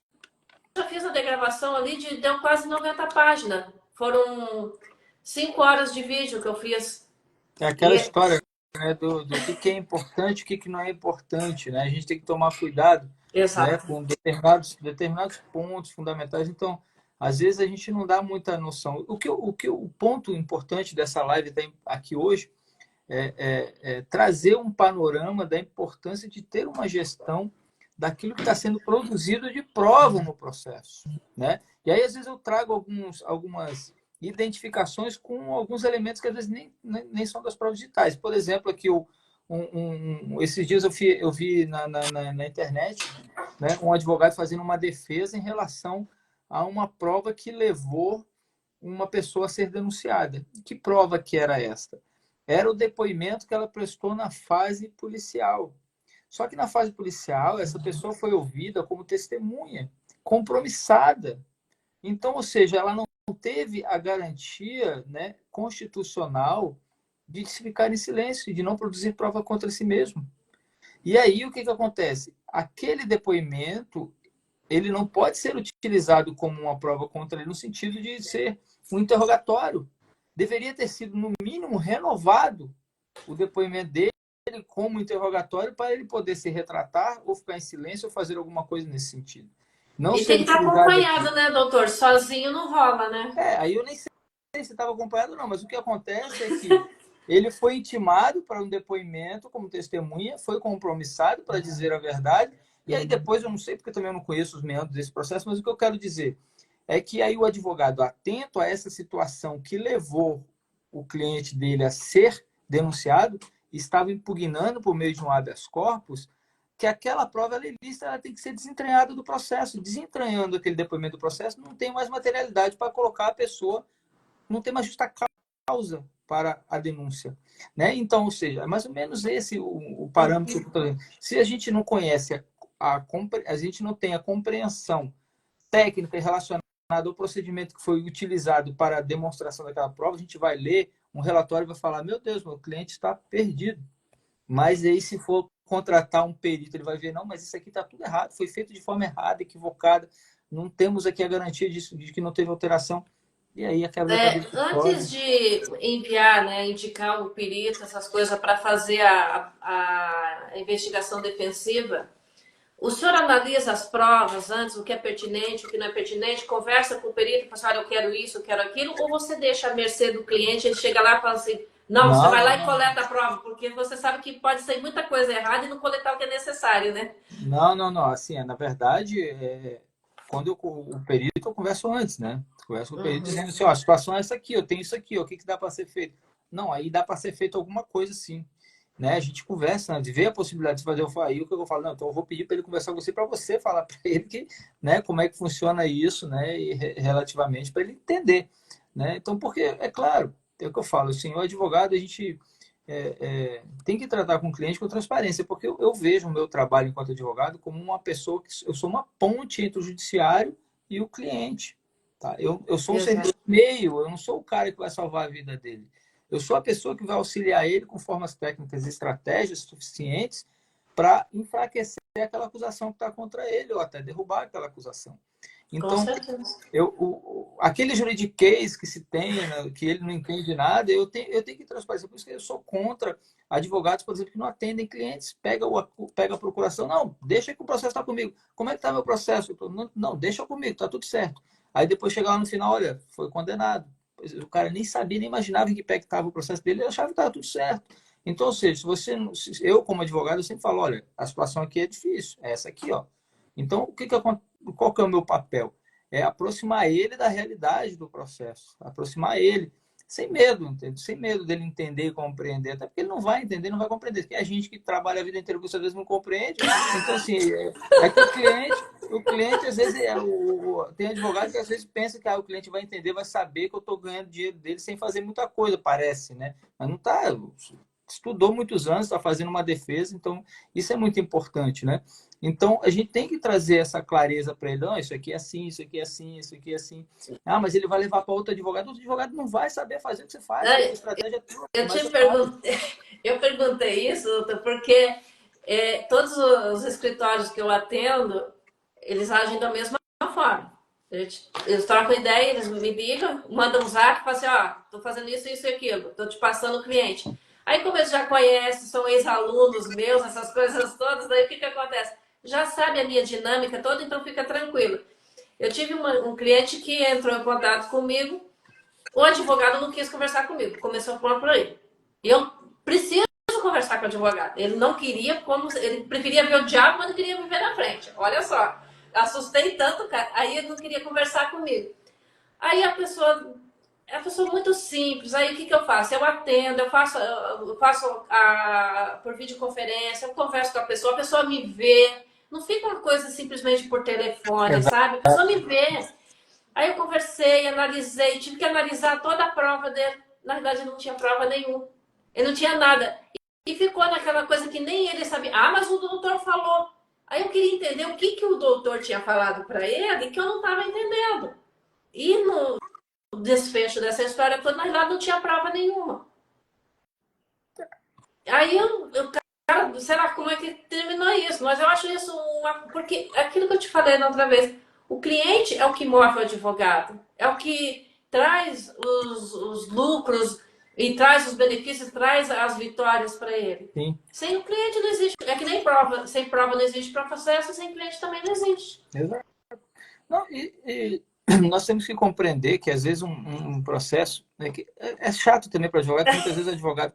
já fiz a degravação ali, deu quase 90 páginas. Foram 5 horas de vídeo que eu fiz. É aquela E, história, né, do que é importante e o que não é importante, né? A gente tem que tomar cuidado né, Exato. com determinados pontos fundamentais. Então, às vezes a gente não dá muita noção. O ponto importante dessa live aqui hoje é trazer um panorama da importância de ter uma gestão daquilo que está sendo produzido de prova no processo, né? E aí, às vezes, eu trago algumas identificações com alguns elementos que, às vezes, nem são das provas digitais. Por exemplo, aqui, esses dias eu vi na internet, né, um advogado fazendo uma defesa em relação a uma prova que levou uma pessoa a ser denunciada. Que prova que era esta? Era o depoimento que ela prestou na fase policial. Só que na fase policial, essa pessoa foi ouvida como testemunha, compromissada. Então, ou seja, ela não teve a garantia, né, constitucional de se ficar em silêncio, de não produzir prova contra si mesmo. E aí o que acontece? Aquele depoimento ele não pode ser utilizado como uma prova contra ele no sentido de ser um interrogatório. Deveria ter sido, no mínimo, renovado o depoimento dele como interrogatório para ele poder se retratar ou ficar em silêncio ou fazer alguma coisa nesse sentido. Não E tem ser que estar utilizado aqui. acompanhado, né, doutor? Sozinho não rola, né? Aí eu nem sei se estava acompanhado ou não, mas o que acontece é que ele foi intimado para um depoimento como testemunha, foi compromissado para dizer a verdade, e aí depois eu não sei, porque também eu não conheço os meandros desse processo, mas o que eu quero dizer é que aí o advogado, atento a essa situação que levou o cliente dele a ser denunciado, estava impugnando por meio de um habeas corpus, que aquela prova ela é ilícita, ela tem que ser desentranhada do processo. Desentranhando aquele depoimento do processo, não tem mais materialidade para colocar a pessoa, não tem mais justa causa para a denúncia. Né? Então, ou seja, é mais ou menos esse o parâmetro que eu estou dizendo. Se a gente não conhece, a gente não tem a compreensão técnica relacionada ao procedimento que foi utilizado para a demonstração daquela prova, a gente vai ler um relatório e vai falar, meu Deus, meu cliente está perdido. Mas aí, se for contratar um perito, ele vai ver, não, mas isso aqui está tudo errado, foi feito de forma errada, equivocada, não temos aqui a garantia de que não teve alteração. E aí a quebra-cabeça Antes explode. de enviar, né, indicar o perito, essas coisas para fazer a investigação defensiva, o senhor analisa as provas antes, o que é pertinente, o que não é pertinente, conversa com o perito e fala assim, olha, eu quero isso, eu quero aquilo, ou você deixa à mercê do cliente, ele chega lá e fala assim, não, você Não, vai lá não, e não. coleta a prova, porque você sabe que pode ser muita coisa errada e não coletar o que é necessário, né? Não, não, não. Assim, na verdade, quando o perito, eu converso antes, né? Converso com o perito Uhum. dizendo assim, ó, a situação é essa aqui, eu tenho isso aqui, ó, o que dá para ser feito? Não, aí dá para ser feito alguma coisa, sim. Né? A gente conversa antes, vê a possibilidade de fazer o aí o que eu vou falar, não, então eu vou pedir para ele conversar com você para você falar para ele que, né, como é que funciona isso, né, e relativamente para ele entender, né? Então, porque é claro, é o que eu falo, assim, o advogado a gente tem que tratar com o cliente com transparência, porque eu vejo o meu trabalho enquanto advogado como uma pessoa que eu sou uma ponte entre o judiciário e o cliente. Tá? Eu sou um Exato. servidor meio, eu não sou o cara que vai salvar a vida dele. Eu sou a pessoa que vai auxiliar ele com formas técnicas e estratégias suficientes para enfraquecer aquela acusação que está contra ele, ou até derrubar aquela acusação. Com Então, certeza. aquele juridiquês que se tem, né, que ele não entende nada, eu tenho que transparecer. Por isso que eu sou contra advogados, por exemplo, que não atendem clientes. Pega a procuração, não, deixa que o processo está comigo. Como é que está meu processo? Não, deixa comigo, está tudo certo. Aí depois chega lá no final, olha, foi condenado. O cara nem sabia, nem imaginava em que pé que estava o processo dele, ele achava que estava tudo certo. Então, ou seja, eu como advogado, eu sempre falo, olha, a situação aqui é difícil, é essa aqui, ó. Então, qual que é o meu papel? É aproximar ele da realidade do processo, aproximar ele sem medo, entende? Sem medo dele entender e compreender, até porque ele não vai entender, não vai compreender, porque é a gente que trabalha a vida inteira que às vezes não compreende, então assim, que o cliente às vezes tem advogado que às vezes pensa que o cliente vai entender, vai saber que eu estou ganhando dinheiro dele sem fazer muita coisa, parece, né? Mas não está, estudou muitos anos, está fazendo uma defesa, então isso é muito importante, né? Então, a gente tem que trazer essa clareza para ele. Não, isso aqui é assim, isso aqui é assim, isso aqui é assim. Ah, mas ele vai levar para outro advogado. Outro advogado não vai saber fazer o que você faz, porque a estratégia é tua, Eu mas te você faz. perguntei, eu perguntei isso, doutor, porque todos os escritórios que eu atendo, eles agem da mesma forma. Eles trocam ideia, eles me ligam, mandam um zap e falam assim, ó, tô fazendo isso, isso e aquilo, tô te passando o cliente. Aí, como eles já conhecem, são ex-alunos meus, essas coisas todas, daí o que acontece? já sabe a minha dinâmica toda, então fica tranquilo. Eu tive um cliente que entrou em contato comigo, o advogado não quis conversar comigo, começou por aí. Eu preciso conversar com o advogado. Ele não queria, ele preferia ver o diabo, mas não queria me ver na frente. Olha só, assustei tanto, cara. Aí ele não queria conversar comigo. Aí a pessoa é uma pessoa muito simples. Aí o que eu faço? Eu atendo, eu faço por videoconferência, eu converso com a pessoa me vê. Não fica uma coisa simplesmente por telefone, Exato. sabe? A pessoa me vê. Aí eu conversei, analisei, tive que analisar toda a prova dele. Na verdade, ele não tinha prova nenhuma. Ele não tinha nada. E ficou naquela coisa que nem ele sabia. Ah, mas o doutor falou. Aí eu queria entender o que o doutor tinha falado para ele que eu não estava entendendo. E no desfecho dessa história toda, na verdade, não tinha prova nenhuma. Aí cara, será como é que terminou isso? Mas eu acho isso porque aquilo que eu te falei na outra vez, o cliente é o que move o advogado, é o que traz os lucros e traz os benefícios, traz as vitórias para ele. Sim. Sem o cliente não existe. É que nem prova. Sem prova não existe processo, sem cliente também não existe. Exato. Não, nós temos que compreender que, às vezes, um processo... Né, que é chato também para advogado, muitas vezes o advogado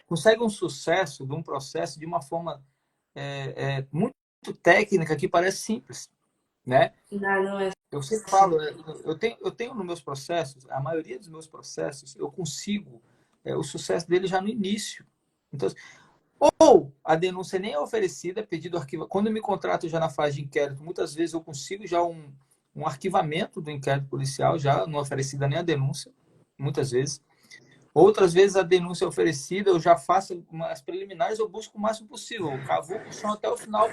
consegue um sucesso de um processo de uma forma muito técnica que parece simples, né? Não é. Eu sempre falo, eu tenho nos meus processos, a maioria dos meus processos, eu consigo o sucesso dele já no início. Então, ou a denúncia nem é oferecida, pedido arquivo. Quando eu me contrato já na fase de inquérito, muitas vezes eu consigo já um arquivamento do inquérito policial, já não oferecida nem a denúncia, muitas vezes. Outras vezes a denúncia é oferecida, eu já faço as preliminares, eu busco o máximo possível. Eu cavuco o chão até o final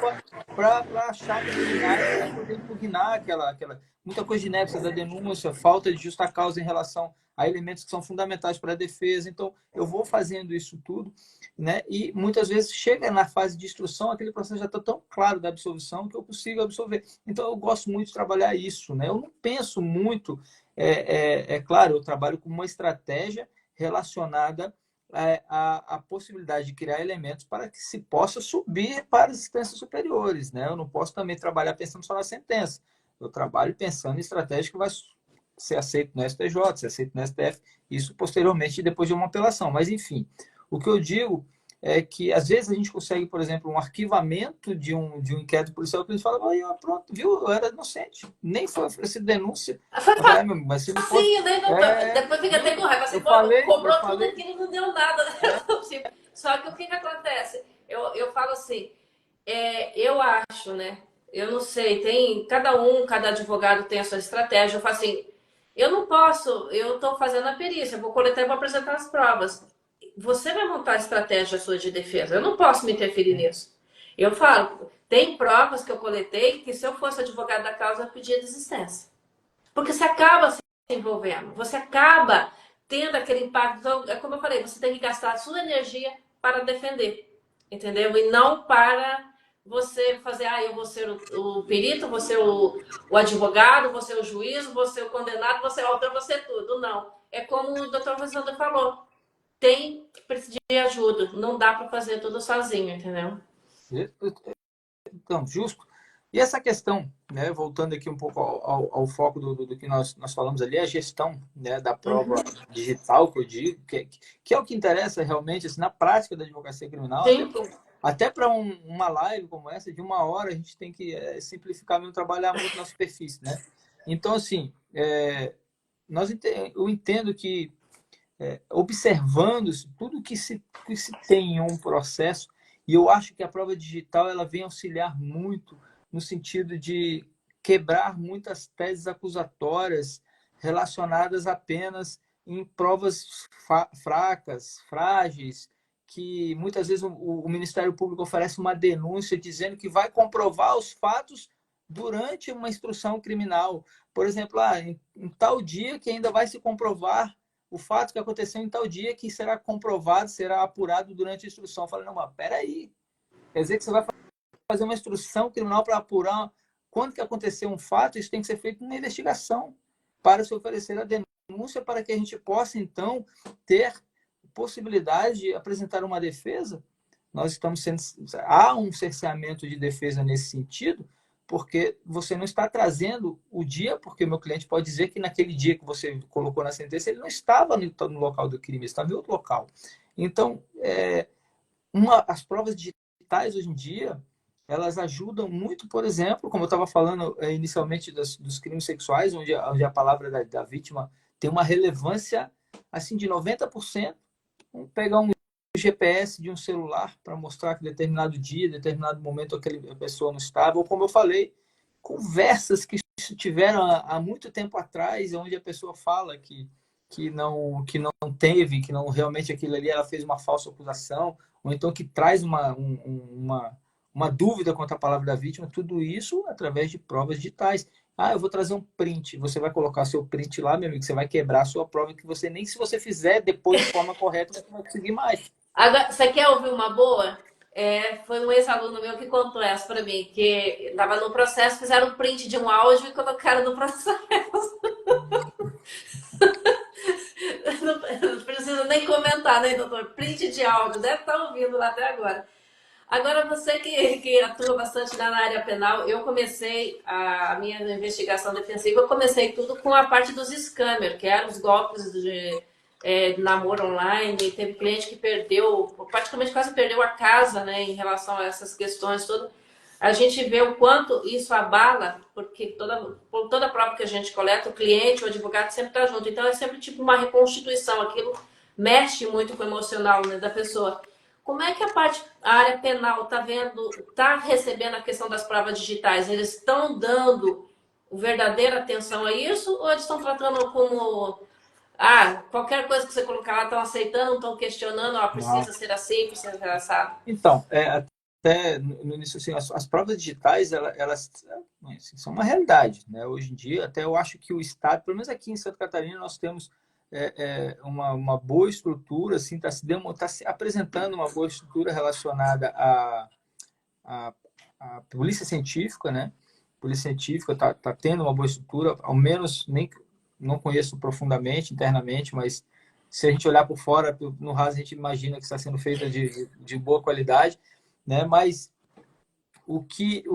para achar preliminares, para poder impugnar aquela. Muita coisa de inépcia da denúncia, falta de justa causa em relação a elementos que são fundamentais para a defesa. Então, eu vou fazendo isso tudo, né? E muitas vezes chega na fase de instrução, aquele processo já está tão claro da absolvição que eu consigo absolver. Então, eu gosto muito de trabalhar isso, né? Eu não penso muito, claro, eu trabalho com uma estratégia relacionada à possibilidade de criar elementos para que se possa subir para as instâncias superiores, né? Eu não posso também trabalhar pensando só na sentença. Eu trabalho pensando em estratégia que vai ser aceito no STJ, ser aceito no STF, isso posteriormente, depois de uma apelação. Mas, enfim, o que eu digo é que, às vezes, a gente consegue, por exemplo, um arquivamento de um inquérito policial que eles falam, pronto, viu, eu era inocente, nem foi oferecida denúncia. Foi Eu falei, mas você não pode... facinho, né? Depois fica até com raiva. Assim, cobrou tudo aquilo e não deu nada. Só que o que acontece? Eu falo assim, eu acho, né? Eu não sei, cada advogado tem a sua estratégia. Eu falo assim, eu não posso, eu estou fazendo a perícia, eu vou coletar e vou apresentar as provas. Você vai montar a estratégia sua de defesa. Eu não posso me interferir nisso. Eu falo, tem provas que eu coletei que se eu fosse advogado da causa, eu pedia desistência. Porque você acaba se envolvendo, você acaba tendo aquele impacto. Então, é como eu falei, você tem que gastar a sua energia para defender, entendeu? E não para você fazer, eu vou ser o perito, vou ser o advogado, vou ser o juiz, vou ser o condenado, vou ser o autor, vou ser tudo. Não. É como o doutor Rosando falou, tem que precisar de ajuda, não dá para fazer tudo sozinho, entendeu? Então, justo. E essa questão, né, voltando aqui um pouco ao foco do que nós falamos ali, a gestão, né, da prova digital, que eu digo, que é o que interessa realmente assim, na prática da advocacia criminal. Sim. Até para uma live como essa, de 1 hora, a gente tem que simplificar mesmo, trabalhar muito na superfície. Né? Então, assim, eu entendo que, observando tudo que se tem em um processo, e eu acho que a prova digital ela vem auxiliar muito no sentido de quebrar muitas teses acusatórias relacionadas apenas em provas fracas, frágeis, que muitas vezes o Ministério Público oferece uma denúncia dizendo que vai comprovar os fatos durante uma instrução criminal. Por exemplo, em tal dia que ainda vai se comprovar o fato que aconteceu em tal dia que será comprovado, será apurado durante a instrução. Eu falei, não, mas peraí. Quer dizer que você vai fazer uma instrução criminal para apurar quando que aconteceu um fato? Isso tem que ser feito numa investigação para se oferecer a denúncia para que a gente possa, então, ter possibilidade de apresentar uma defesa, nós estamos sendo... Há um cerceamento de defesa nesse sentido, porque você não está trazendo o dia, porque o meu cliente pode dizer que naquele dia que você colocou na sentença, ele não estava no local do crime, ele estava em outro local. Então, as provas digitais hoje em dia, elas ajudam muito, por exemplo, como eu estava falando inicialmente dos crimes sexuais, onde a palavra da vítima tem uma relevância assim de 90%. Vamos pegar um GPS de um celular para mostrar que determinado dia, determinado momento aquela pessoa não estava, ou como eu falei, conversas que tiveram há muito tempo atrás, onde a pessoa fala que não teve, que não realmente aquilo ali ela fez uma falsa acusação, ou então que traz uma dúvida quanto à palavra da vítima, tudo isso através de provas digitais. Ah, eu vou trazer um print. Você vai colocar seu print lá, meu amigo, você vai quebrar a sua prova, que você nem se você fizer depois de forma correta, você não vai conseguir mais. Agora, você quer ouvir uma boa? Foi um ex-aluno meu que contou essa para mim, que estava no processo, fizeram um print de um áudio e colocaram no processo. Não precisa nem comentar, né, doutor? Print de áudio, deve estar ouvindo lá até agora. Agora, você que atua bastante na área penal, eu comecei a minha investigação defensiva, eu comecei tudo com a parte dos scammers, que eram os golpes de namoro online. Teve cliente que perdeu, praticamente quase perdeu a casa, né, em relação a essas questões todas. A gente vê o quanto isso abala, porque por toda prova que a gente coleta, o cliente, o advogado sempre está junto. Então, é sempre tipo uma reconstituição, aquilo mexe muito com o emocional, né, da pessoa. Como é que a área penal está recebendo a questão das provas digitais? Eles estão dando verdadeira atenção a isso ou eles estão tratando como qualquer coisa que você colocar lá estão aceitando, estão questionando, Não. precisa ser assim, precisa ser assado? Então, até no início, assim, as provas digitais, elas assim, são uma realidade, né? Hoje em dia, até eu acho que o Estado, pelo menos aqui em Santa Catarina, nós temos uma boa estrutura, assim, tá se apresentando uma boa estrutura relacionada à polícia científica, né? A polícia científica tá tendo uma boa estrutura, ao menos nem não conheço profundamente, internamente, mas se a gente olhar por fora, no raso, a gente imagina que está sendo feita de boa qualidade, né? Mas o que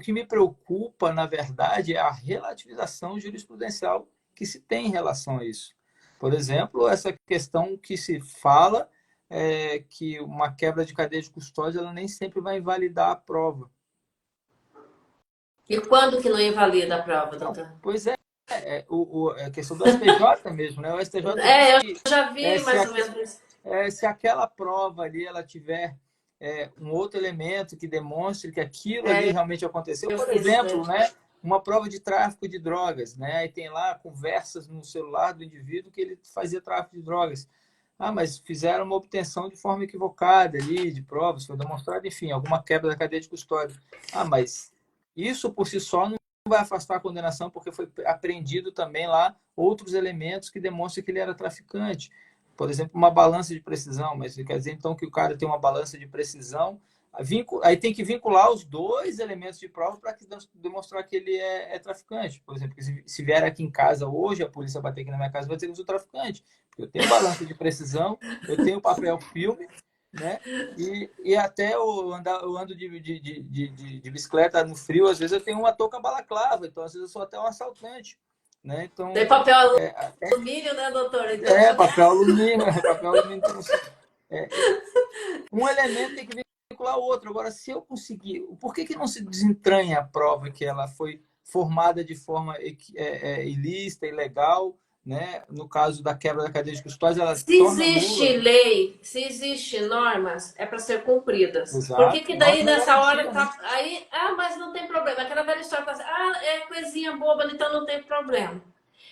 me preocupa, na verdade, é a relativização jurisprudencial que se tem em relação a isso. Por exemplo, essa questão que se fala que uma quebra de cadeia de custódia ela nem sempre vai invalidar a prova. E quando que não invalida a prova, Não, doutor? pois a questão do STJ mesmo, né? O STJ diz Eu que já vi mais ou menos isso. se aquela prova ali ela tiver um outro elemento que demonstre que aquilo ali realmente aconteceu, Eu por fiz isso exemplo, daí. né? Uma prova de tráfico de drogas, né? E tem lá conversas no celular do indivíduo que ele fazia tráfico de drogas. Ah, mas fizeram uma obtenção de forma equivocada ali, de provas, foi demonstrado, enfim, alguma quebra da cadeia de custódia. Ah, mas isso por si só não vai afastar a condenação, porque foi apreendido também lá outros elementos que demonstram que ele era traficante. Por exemplo, uma balança de precisão, mas quer dizer então que o cara tem uma balança de precisão, aí tem que vincular os dois elementos de prova para demonstrar que ele é traficante. Por exemplo, se vier aqui em casa hoje, a polícia bater aqui na minha casa, vai dizer que eu sou traficante. Porque eu tenho balança de precisão, eu tenho papel filme, né? E até eu ando de bicicleta no frio, às vezes eu tenho uma touca balaclava, então às vezes eu sou até um assaltante. Né? Tem Então, papel alumínio, né, doutor? Então, papel alumínio, papel alumínio. Um elemento tem que vincular o outro. Agora, se eu conseguir, por que não se desentranha a prova que ela foi formada de forma ilícita, ilegal, né? No caso da quebra da cadeia de custódia, ela se torna existe nula. lei, se existe normas, é para ser cumpridas. Por que Exato. daí Norma é nessa hora garantia, né? tá aí, mas não tem problema. Aquela velha história tá assim, é coisinha boba, então não tem problema.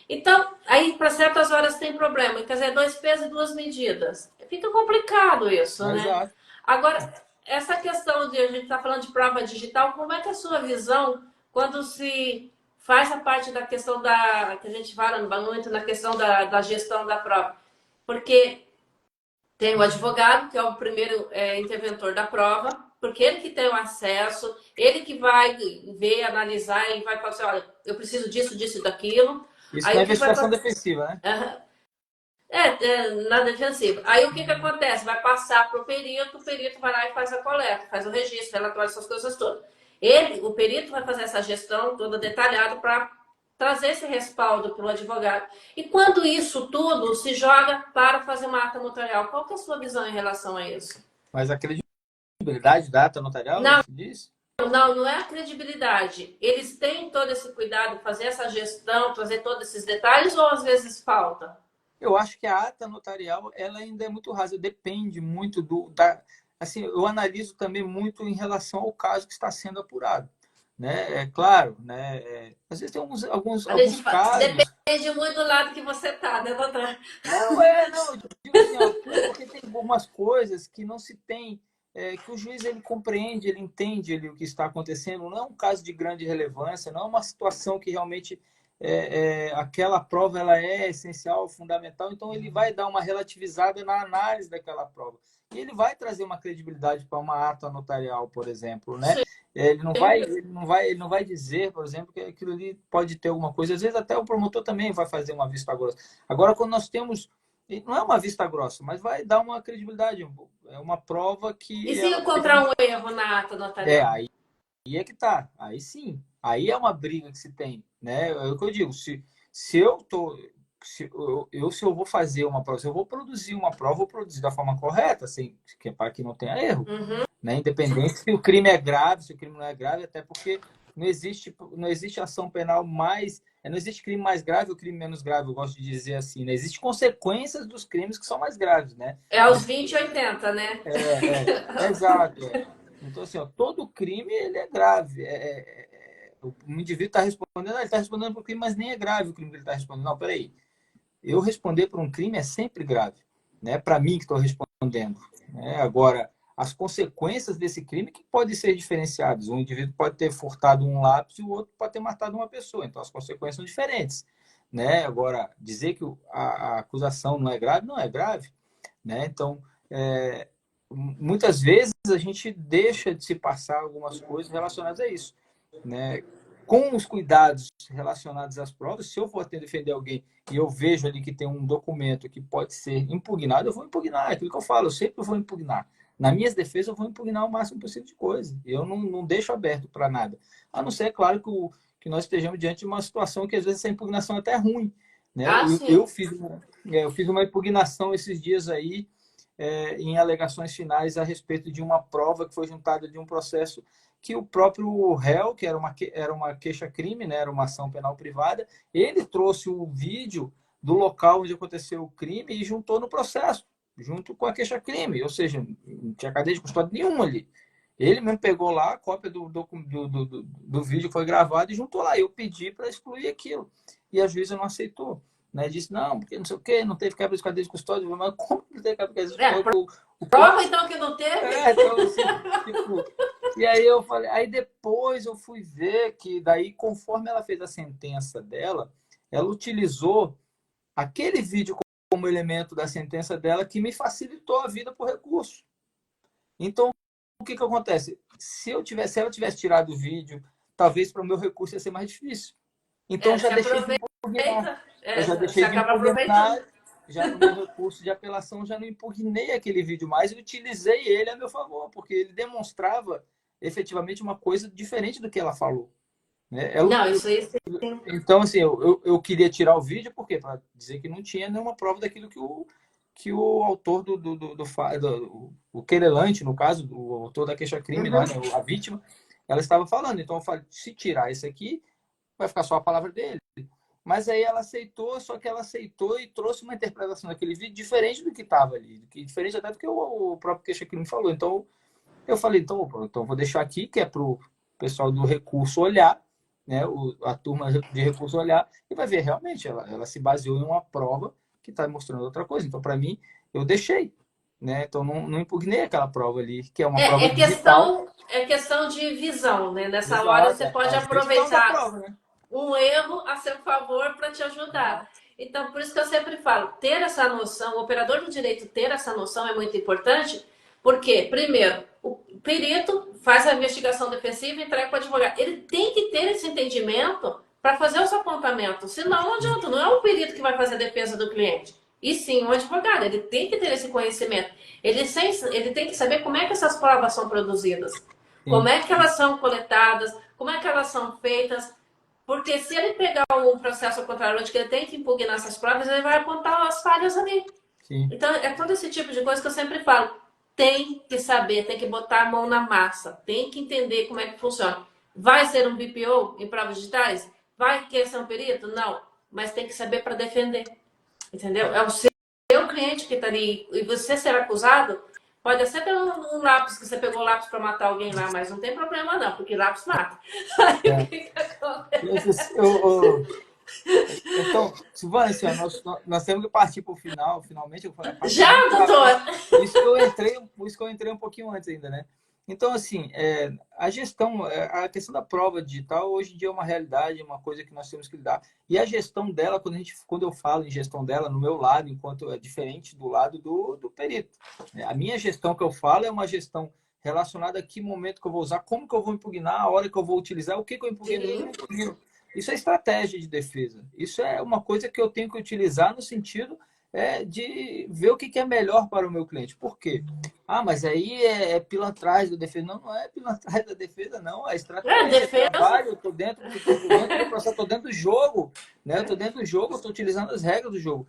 Então, aí para certas horas tem problema. Quer dizer, dois pesos e duas medidas. Fica complicado isso, né? Exato. Agora, essa questão de a gente estar falando de prova digital, como é que é a sua visão quando se faz a parte da questão que a gente fala muito na questão da gestão da prova? Porque tem o advogado, que é o primeiro interventor da prova, porque ele que tem o acesso, ele que vai ver, analisar e vai falar assim, olha, eu preciso disso, disso e daquilo. Isso Aí na o que vai investigação acontecer? defensiva, né? Na defensiva. Aí o que acontece? Vai passar para o perito vai lá e faz a coleta, faz o registro, relatório, essas coisas todas. O perito vai fazer essa gestão toda detalhada para trazer esse respaldo para o advogado. E quando isso tudo se joga para fazer uma ata notarial, qual que é a sua visão em relação a isso? Mas a credibilidade da ata notarial, Não, se diz? não é a credibilidade. Eles têm todo esse cuidado, fazer essa gestão, trazer todos esses detalhes, ou às vezes falta? Eu acho que a ata notarial ela ainda é muito rasa, depende muito assim, eu analiso também muito em relação ao caso que está sendo apurado, né? É claro, né? Às vezes tem A gente alguns casos. depende muito do lado que você tá, né, doutor? Não, eu digo assim, ó, porque tem algumas coisas que não se tem, que o juiz ele compreende, ele entende o que está acontecendo, não é um caso de grande relevância, não é uma situação que realmente aquela prova ela é essencial, fundamental, então ele vai dar uma relativizada na análise daquela prova. E ele vai trazer uma credibilidade para uma ata notarial, por exemplo, né? Sim. Ele não vai dizer, por exemplo, que aquilo ali pode ter alguma coisa. Às vezes até o promotor também vai fazer uma vista grossa. Agora, quando nós temos, não é uma vista grossa, mas vai dar uma credibilidade, é uma prova E que se ela encontrar tem. um erro na ata notarial? Aí é que tá. Aí sim. Aí é uma briga que se tem, né? É o que eu digo. Se eu tô, se eu vou fazer uma prova, se eu vou produzir uma prova, eu vou produzir da forma correta, assim, que é para que não tenha erro, Uhum. né? Independente se o crime é grave, se o crime não é grave, até porque não existe ação penal mais, não existe crime mais grave ou crime menos grave, eu gosto de dizer assim, né? Existem consequências dos crimes que são mais graves, né? É aos 20 e 80, né? Exato. Então, assim, ó, todo crime ele é grave. O indivíduo está respondendo, ele está respondendo por crime, mas nem é grave o crime que ele está respondendo. Não, peraí. Eu responder por um crime é sempre grave, né? Para mim que estou respondendo. Né? Agora, as consequências desse crime que podem ser diferenciadas. Um indivíduo pode ter furtado um lápis e o outro pode ter matado uma pessoa. Então, as consequências são diferentes. Né? Agora, dizer que a acusação não é grave, não é grave. Né? Então, muitas vezes a gente deixa de se passar algumas coisas relacionadas a isso, né? Com os cuidados relacionados às provas, se eu for até defender alguém e eu vejo ali que tem um documento que pode ser impugnado, eu vou impugnar. É aquilo que eu falo, eu sempre vou impugnar. Nas minhas defesas, eu vou impugnar o máximo possível de coisa. Eu não deixo aberto para nada. A não ser, claro, que nós estejamos diante de uma situação que às vezes essa impugnação é até ruim. Né? Ah, Eu, sim. eu, fiz, eu fiz uma impugnação esses dias aí, em alegações finais a respeito de uma prova que foi juntada de um processo que o próprio réu, que era uma queixa-crime, né, era uma ação penal privada, ele trouxe o vídeo do local onde aconteceu o crime e juntou no processo, junto com a queixa-crime, ou seja, não tinha cadeia de custódia nenhuma ali. Ele mesmo pegou lá a cópia do vídeo que foi gravado e juntou lá. Eu pedi para excluir aquilo. E a juíza não aceitou. Né? Disse, não, porque não sei o quê, não teve quebra de cadeia de custódia. Mas como não teve quebra de cadeia de custódia? Prova então que não teve? Então, assim, tipo, e aí eu falei, aí depois eu fui ver que daí, conforme ela fez a sentença dela, ela utilizou aquele vídeo como elemento da sentença dela que me facilitou a vida por recurso. Então, o que acontece? Se ela tivesse tirado o vídeo, talvez para o meu recurso ia ser mais difícil. Então, já Se deixei de impugnar. aproveita, Eu já você deixei de acaba aproveitando. impugnar, já no meu recurso de apelação, já não impugnei aquele vídeo mais e utilizei ele a meu favor, porque ele demonstrava efetivamente uma coisa diferente do que ela falou. Né? Não, isso aí sim. Então, assim, eu queria tirar o vídeo, por quê? Para dizer que não tinha nenhuma prova daquilo que o autor o querelante, no caso, o autor da queixa-crime, Uhum. a vítima, ela estava falando. Então, eu falei, se tirar isso aqui, vai ficar só a palavra dele. Mas aí ela aceitou, só que ela aceitou e trouxe uma interpretação daquele vídeo diferente do que estava ali, diferente até do que o próprio queixa-crime falou. Então, eu falei, então vou deixar aqui, que é para o pessoal do recurso olhar, né, a turma de recurso olhar, e vai ver realmente, ela se baseou em uma prova que está mostrando outra coisa. Então, para mim, eu deixei. Né? Então, não impugnei aquela prova ali, que é uma prova digital. É questão de visão, né? Nessa hora Exato, você pode a gestão da aproveitar prova, né? um erro a seu favor para te ajudar. Então, por isso que eu sempre falo, ter essa noção, o operador do direito ter essa noção é muito importante, porque, primeiro, o perito faz a investigação defensiva e entrega para o advogado. Ele tem que ter esse entendimento para fazer os apontamentos, senão não adianta, não é o perito que vai fazer a defesa do cliente. E sim, um advogado, ele tem que ter esse conhecimento. Ele tem que saber como é que essas provas são produzidas, como Sim, é que elas são coletadas, como é que elas são feitas. Porque se ele pegar um processo ao contrário, onde ele tem que impugnar essas provas, ele vai apontar as falhas ali. sim. Então, é todo esse tipo de coisa que eu sempre falo. Tem que saber, tem que botar a mão na massa, tem que entender como é que funciona. Vai ser um BPO em provas digitais? Vai querer ser um perito? Não. Mas tem que saber para defender. Entendeu? É o seu cliente que está ali. E você ser acusado, pode até ter um lápis, que você pegou lápis para matar alguém lá, mas não tem problema não, porque lápis mata. Aí o É. que que acontece? Então, Silvana, assim, ó, nós temos que partir para o final, finalmente, Já, passou muito rápido. doutor? Isso que eu entrei um pouquinho antes ainda, né? Então, assim, a gestão, a questão da prova digital, hoje em dia é uma realidade, é uma coisa que nós temos que lidar. E a gestão dela, quando eu falo em gestão dela, no meu lado, enquanto é diferente do lado do perito. A minha gestão que eu falo é uma gestão relacionada a que momento que eu vou usar, como que eu vou impugnar, a hora que eu vou utilizar, o que eu impugno e não Sim. impugno. Isso é estratégia de defesa. Isso é uma coisa que eu tenho que utilizar no sentido de ver o que é melhor para o meu cliente. Por quê? Ah, mas aí é pilantragem da defesa. Não, não é pilantragem da defesa, não. É É, estratégia, é defesa. trabalho. Eu estou dentro do processo, estou dentro do jogo. Né? Eu estou dentro do jogo, estou utilizando as regras do jogo.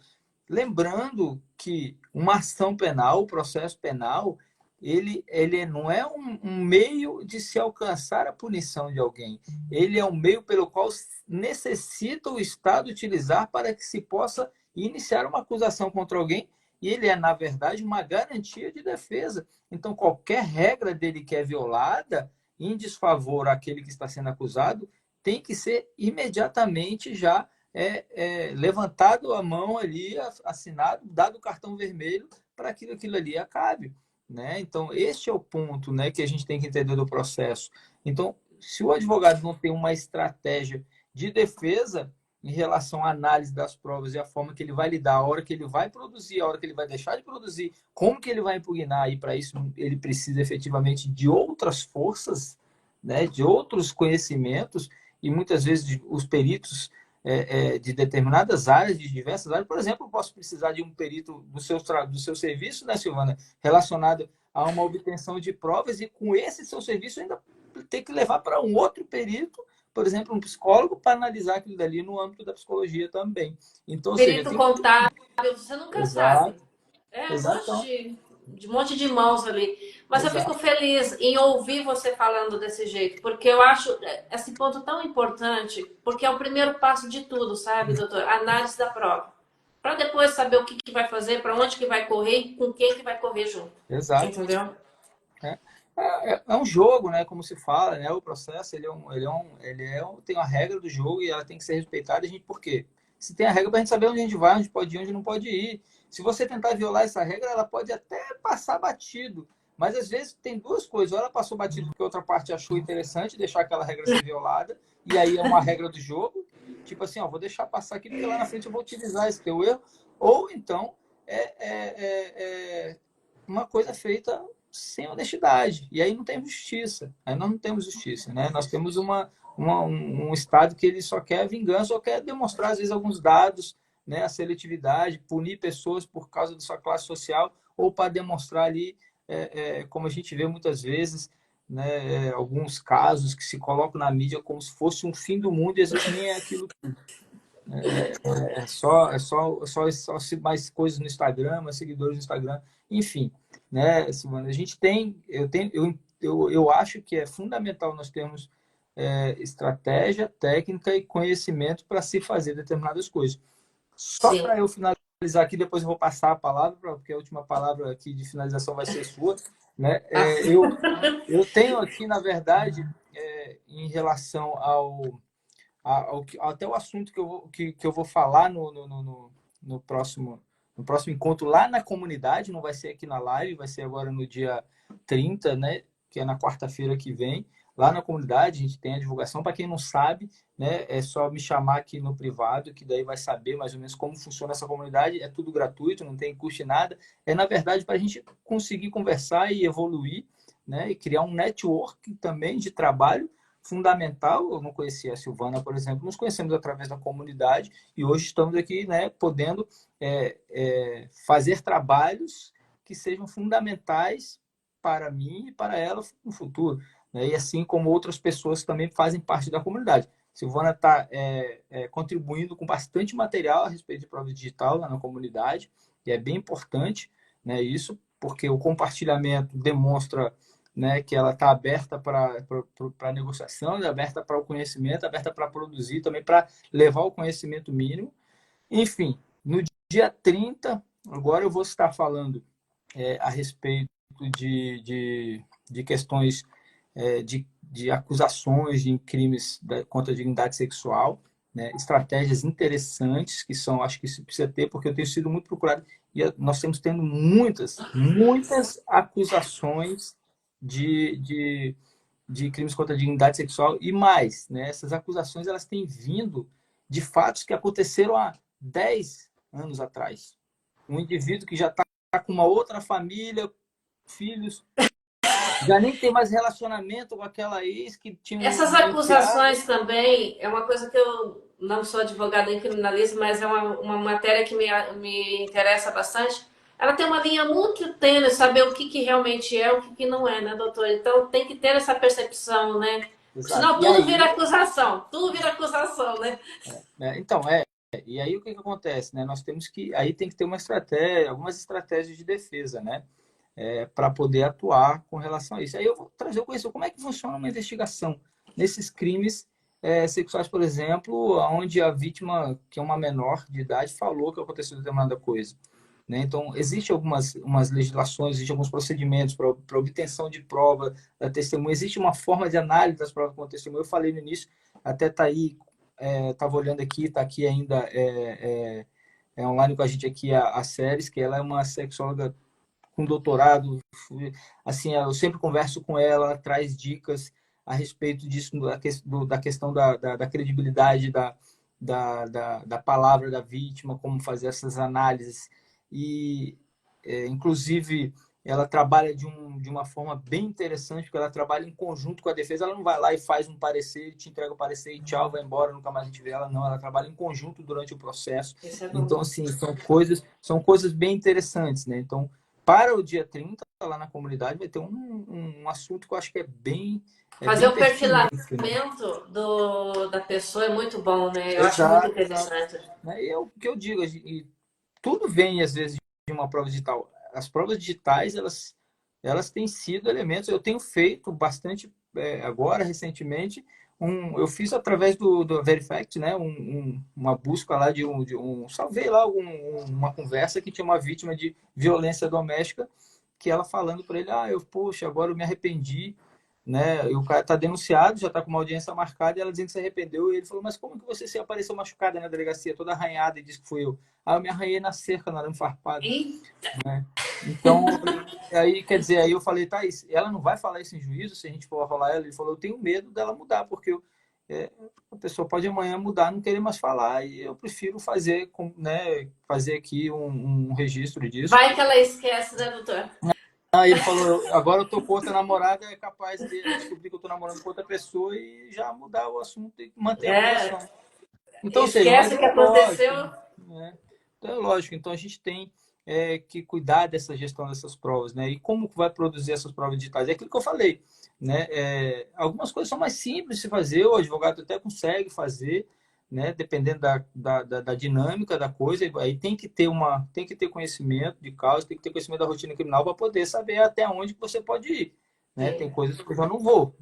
Lembrando que uma ação penal, o processo penal, ele não é um meio de se alcançar a punição de alguém. Ele é um meio pelo qual necessita o Estado utilizar para que se possa iniciar uma acusação contra alguém, e ele é, na verdade, uma garantia de defesa. Então, qualquer regra dele que é violada em desfavor àquele que está sendo acusado tem que ser imediatamente já levantado a mão ali, assinado, dado o cartão vermelho para que aquilo ali acabe. Né? Então, este é o ponto, né, que a gente tem que entender do processo. Então, se o advogado não tem uma estratégia de defesa em relação à análise das provas e a forma que ele vai lidar, a hora que ele vai produzir, a hora que ele vai deixar de produzir, como que ele vai impugnar, e para isso ele precisa efetivamente de outras forças, né, de outros conhecimentos, e muitas vezes os peritos de determinadas áreas, de diversas áreas. Por exemplo, eu posso precisar de um perito do seu serviço, né, Silvana, relacionado a uma obtenção de provas, e com esse seu serviço ainda ter que levar para um outro perito, por exemplo, um psicólogo, para analisar aquilo dali no âmbito da psicologia também. Então, ou seja, Perito tem... contábil, você nunca sabe. Exato, É exato, um monte de mãos ali. Mas eu fico exato. feliz em ouvir você falando desse jeito, porque eu acho esse ponto tão importante, porque é o primeiro passo de tudo, sabe, doutor? Análise da prova. Para depois saber o que, que vai fazer, para onde que vai correr e com quem que vai correr junto. Exato. Entendeu? É, é um jogo, né? Como se fala, né? O processo tem uma regra do jogo e ela tem que ser respeitada. A gente, por quê? Se tem a regra para a gente saber onde a gente vai, onde pode ir, onde não pode ir. Se você tentar violar essa regra, ela pode até passar batido. Mas às vezes tem duas coisas. Ou ela passou batido porque outra parte achou interessante deixar aquela regra ser violada, e aí é uma regra do jogo. Tipo assim, ó, vou deixar passar aqui porque lá na frente eu vou utilizar esse teu erro. Ou então é uma coisa feita sem honestidade. E aí não tem justiça. Aí nós não temos justiça, né? Nós temos um Estado que ele só quer vingança ou quer demonstrar, às vezes, alguns dados, né? A seletividade, punir pessoas por causa da sua classe social ou para demonstrar ali, como a gente vê muitas vezes, né? Alguns casos que se colocam na mídia como se fosse um fim do mundo e às vezes nem é aquilo. É só mais coisas no Instagram, mais seguidores no Instagram, enfim, né, Silvana? A gente tem, eu acho que é fundamental nós termos estratégia, técnica e conhecimento para se fazer determinadas coisas. Só Sim. para eu finalizar aqui, depois eu vou passar a palavra, porque a última palavra aqui de finalização vai ser sua, né? Ah, Eu tenho aqui, na verdade, em relação até o assunto que eu vou falar no próximo encontro lá na comunidade, não vai ser aqui na live, vai ser agora no dia 30, né, que é na quarta-feira que vem. Lá na comunidade a gente tem a divulgação. Para quem não sabe, né, é só me chamar aqui no privado, que daí vai saber mais ou menos como funciona essa comunidade. É tudo gratuito, não tem custo em nada. É, na verdade, para a gente conseguir conversar e evoluir, né, e criar um network também de trabalho fundamental. Eu não conhecia a Silvana, por exemplo, nos conhecemos através da comunidade e hoje estamos aqui, né, podendo fazer trabalhos que sejam fundamentais para mim e para ela no futuro, né? E assim como outras pessoas também fazem parte da comunidade. Silvana está contribuindo com bastante material a respeito de prova digital lá na comunidade, e é bem importante, né, isso, porque o compartilhamento demonstra, né, que ela está aberta para a negociação, aberta para o conhecimento, aberta para produzir, também para levar o conhecimento mínimo. Enfim, no dia 30, agora eu vou estar falando a respeito de questões de acusações de crimes contra a dignidade sexual, né? Estratégias interessantes que são, acho que isso precisa ter, porque eu tenho sido muito procurado e nós temos tendo muitas acusações de crimes contra a dignidade sexual e mais, né? Essas acusações elas têm vindo de fatos que aconteceram há 10 anos atrás. Um indivíduo que já está com uma outra família, filhos, já nem tem mais relacionamento com aquela ex que tinha Essas acusações também é uma coisa que eu não sou advogada em criminalismo, mas é uma matéria que me interessa bastante. Ela tem uma linha muito tênue, saber o que realmente é, o que não é, né, doutor? Então tem que ter essa percepção, né? Exato. Senão tudo vira acusação, né? Então, e aí o que acontece, né? Nós temos que, aí tem que ter uma estratégia, algumas estratégias de defesa, né? Para poder atuar com relação a isso. Aí eu vou trazer o conhecimento, como é que funciona uma investigação nesses crimes sexuais, por exemplo, onde a vítima, que é uma menor de idade, falou que aconteceu determinada coisa. Né? Então, existem algumas legislações, existem alguns procedimentos para obtenção de prova da testemunha, existe uma forma de análise das provas com a testemunha. Eu falei no início, até está aí, estava olhando aqui, está aqui ainda online com a gente aqui a Séries, que ela é uma sexóloga com doutorado. Assim, eu sempre converso com ela, ela traz dicas a respeito disso, da questão da credibilidade da palavra da vítima, como fazer essas análises. E, inclusive, ela trabalha de uma forma bem interessante, porque ela trabalha em conjunto com a defesa. Ela não vai lá e faz um parecer, te entrega o parecer e tchau, vai embora, nunca mais a gente vê ela. Não, ela trabalha em conjunto durante o processo. Então, assim, são coisas bem interessantes, né? Então, para o dia 30, lá na comunidade, vai ter um assunto que eu acho que é bem... Fazer bem o perfilamento da pessoa é muito bom, né? Eu acho muito interessante. E o que eu digo, tudo vem, às vezes, de uma prova digital. As provas digitais, elas têm sido elementos... Eu tenho feito bastante, agora, recentemente, eu fiz através do Verifact, né? Uma busca lá salvei lá uma conversa que tinha uma vítima de violência doméstica, que ela falando para ele, poxa, agora eu me arrependi, né? E o cara está denunciado, já está com uma audiência marcada, e ela dizendo que se arrependeu, e ele falou, mas como que você se apareceu machucada na delegacia, toda arranhada, e disse que fui eu? Eu me arranhei na cerca, na arame farpada. Né? Então, aí, quer dizer, aí eu falei, Thaís, ela não vai falar isso em juízo se a gente for rolar ela? Ele falou, eu tenho medo dela mudar, porque a pessoa pode amanhã mudar, não querer mais falar, e eu prefiro fazer aqui um registro disso. Vai que ela esquece, né, doutor? Ele falou, agora eu tô com outra namorada, é capaz de descobrir que eu tô namorando com outra pessoa e já mudar o assunto e manter a relação. Então, esquece que aconteceu. Né? Então, é lógico. Então, a gente tem que cuidar dessa gestão dessas provas, né? E como vai produzir essas provas digitais? É aquilo que eu falei, né? Algumas coisas são mais simples de se fazer, o advogado até consegue fazer, né? Dependendo da dinâmica da coisa, aí tem que ter conhecimento de causa, tem que ter conhecimento da rotina criminal para poder saber até onde você pode ir, né? Tem coisas que eu já não vou,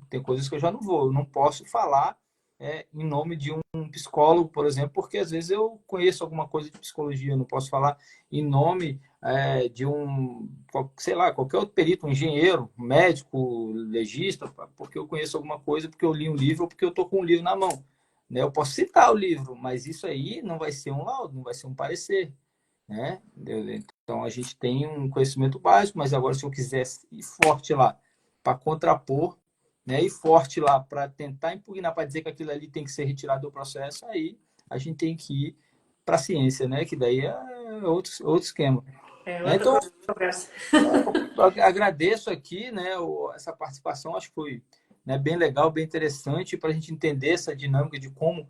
eu não posso falar em nome de um psicólogo, por exemplo, porque às vezes eu conheço alguma coisa de psicologia, eu não posso falar em nome de sei lá, qualquer outro perito, um engenheiro, um médico, legista, porque eu conheço alguma coisa, porque eu li um livro ou porque eu estou com um livro na mão. Né? Eu posso citar o livro, mas isso aí não vai ser um laudo, não vai ser um parecer. Né? Então, a gente tem um conhecimento básico, mas agora, se eu quiser ir forte lá para contrapor, né, e forte lá para tentar impugnar, para dizer que aquilo ali tem que ser retirado do processo, aí a gente tem que ir para a ciência, né? Que daí é outro esquema. Conversa. Eu agradeço aqui, né, essa participação, acho que foi né, bem legal, bem interessante para a gente entender essa dinâmica de como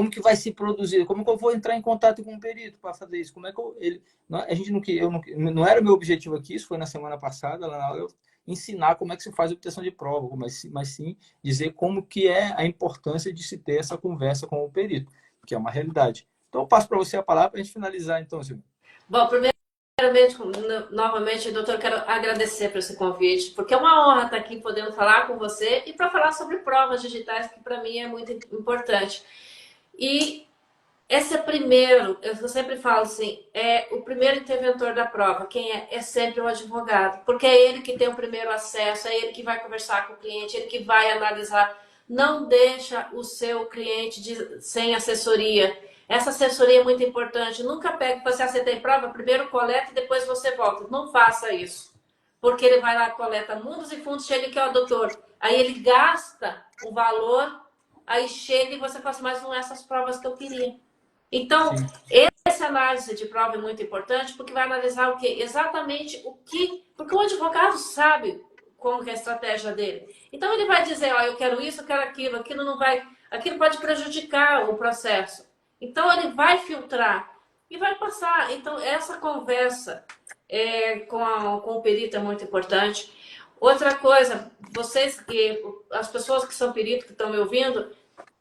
que vai se produzir, como que eu vou entrar em contato com o perito para fazer isso, como é que a gente não era o meu objetivo aqui, isso foi na semana passada, lá na aula, eu ensinar como é que se faz a obtenção de prova, mas sim dizer como que é a importância de se ter essa conversa com o perito, que é uma realidade. Então eu passo para você a palavra para a gente finalizar, então, Silvio. Bom, primeiramente, novamente, doutor, quero agradecer por esse convite, porque é uma honra estar aqui podendo falar com você e para falar sobre provas digitais, que para mim é muito importante. E esse é primeiro, eu sempre falo assim, é o primeiro interventor da prova. Quem é? É sempre o advogado, porque é ele que tem o primeiro acesso, é ele que vai conversar com o cliente, ele que vai analisar. Não deixa o seu cliente sem assessoria. Essa assessoria é muito importante. Nunca pegue que você tem prova, primeiro coleta e depois você volta. Não faça isso. Porque ele vai lá, coleta mundos e fundos, chega aqui, ó, doutor. Aí ele gasta o valor, aí chega e você fala assim, mas não é essas provas que eu queria. Então, essa análise de prova é muito importante porque vai analisar o quê? Exatamente o que... Porque o advogado sabe como que é a estratégia dele. Então, ele vai dizer, ó, eu quero isso, eu quero aquilo, aquilo não vai... Aquilo pode prejudicar o processo. Então, ele vai filtrar e vai passar. Então, essa conversa com o perito é muito importante. Outra coisa, as pessoas que são peritos, que estão me ouvindo,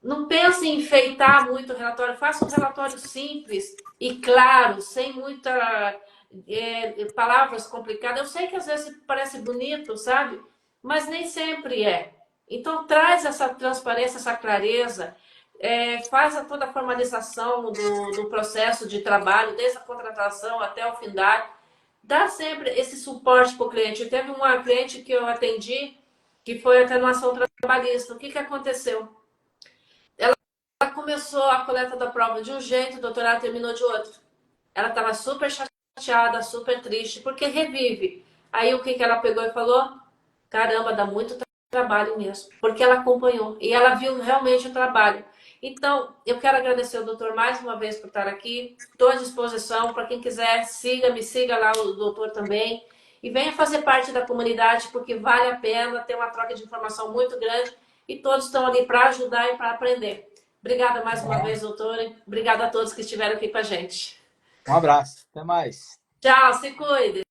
não pense em enfeitar muito o relatório. Faça um relatório simples e claro, sem muitas palavras complicadas. Eu sei que às vezes parece bonito, sabe? Mas nem sempre é. Então, traz essa transparência, essa clareza, faz toda a formalização do processo de trabalho, desde a contratação até o findar. Dá sempre esse suporte para o cliente. Teve uma cliente que eu atendi, que foi atenuação trabalhista. O que aconteceu? Ela começou a coleta da prova de um jeito, o doutorado terminou de outro. Ela estava super chateada, super triste, porque revive. Aí o que ela pegou e falou? Caramba, dá muito trabalho mesmo. Porque ela acompanhou e ela viu realmente o trabalho. Então, eu quero agradecer ao doutor mais uma vez por estar aqui. Estou à disposição para quem quiser, me siga lá o doutor também. E venha fazer parte da comunidade, porque vale a pena, ter uma troca de informação muito grande e todos estão ali para ajudar e para aprender. Obrigada mais uma vez, doutora. Obrigada a todos que estiveram aqui com a gente. Um abraço. Até mais. Tchau, se cuide.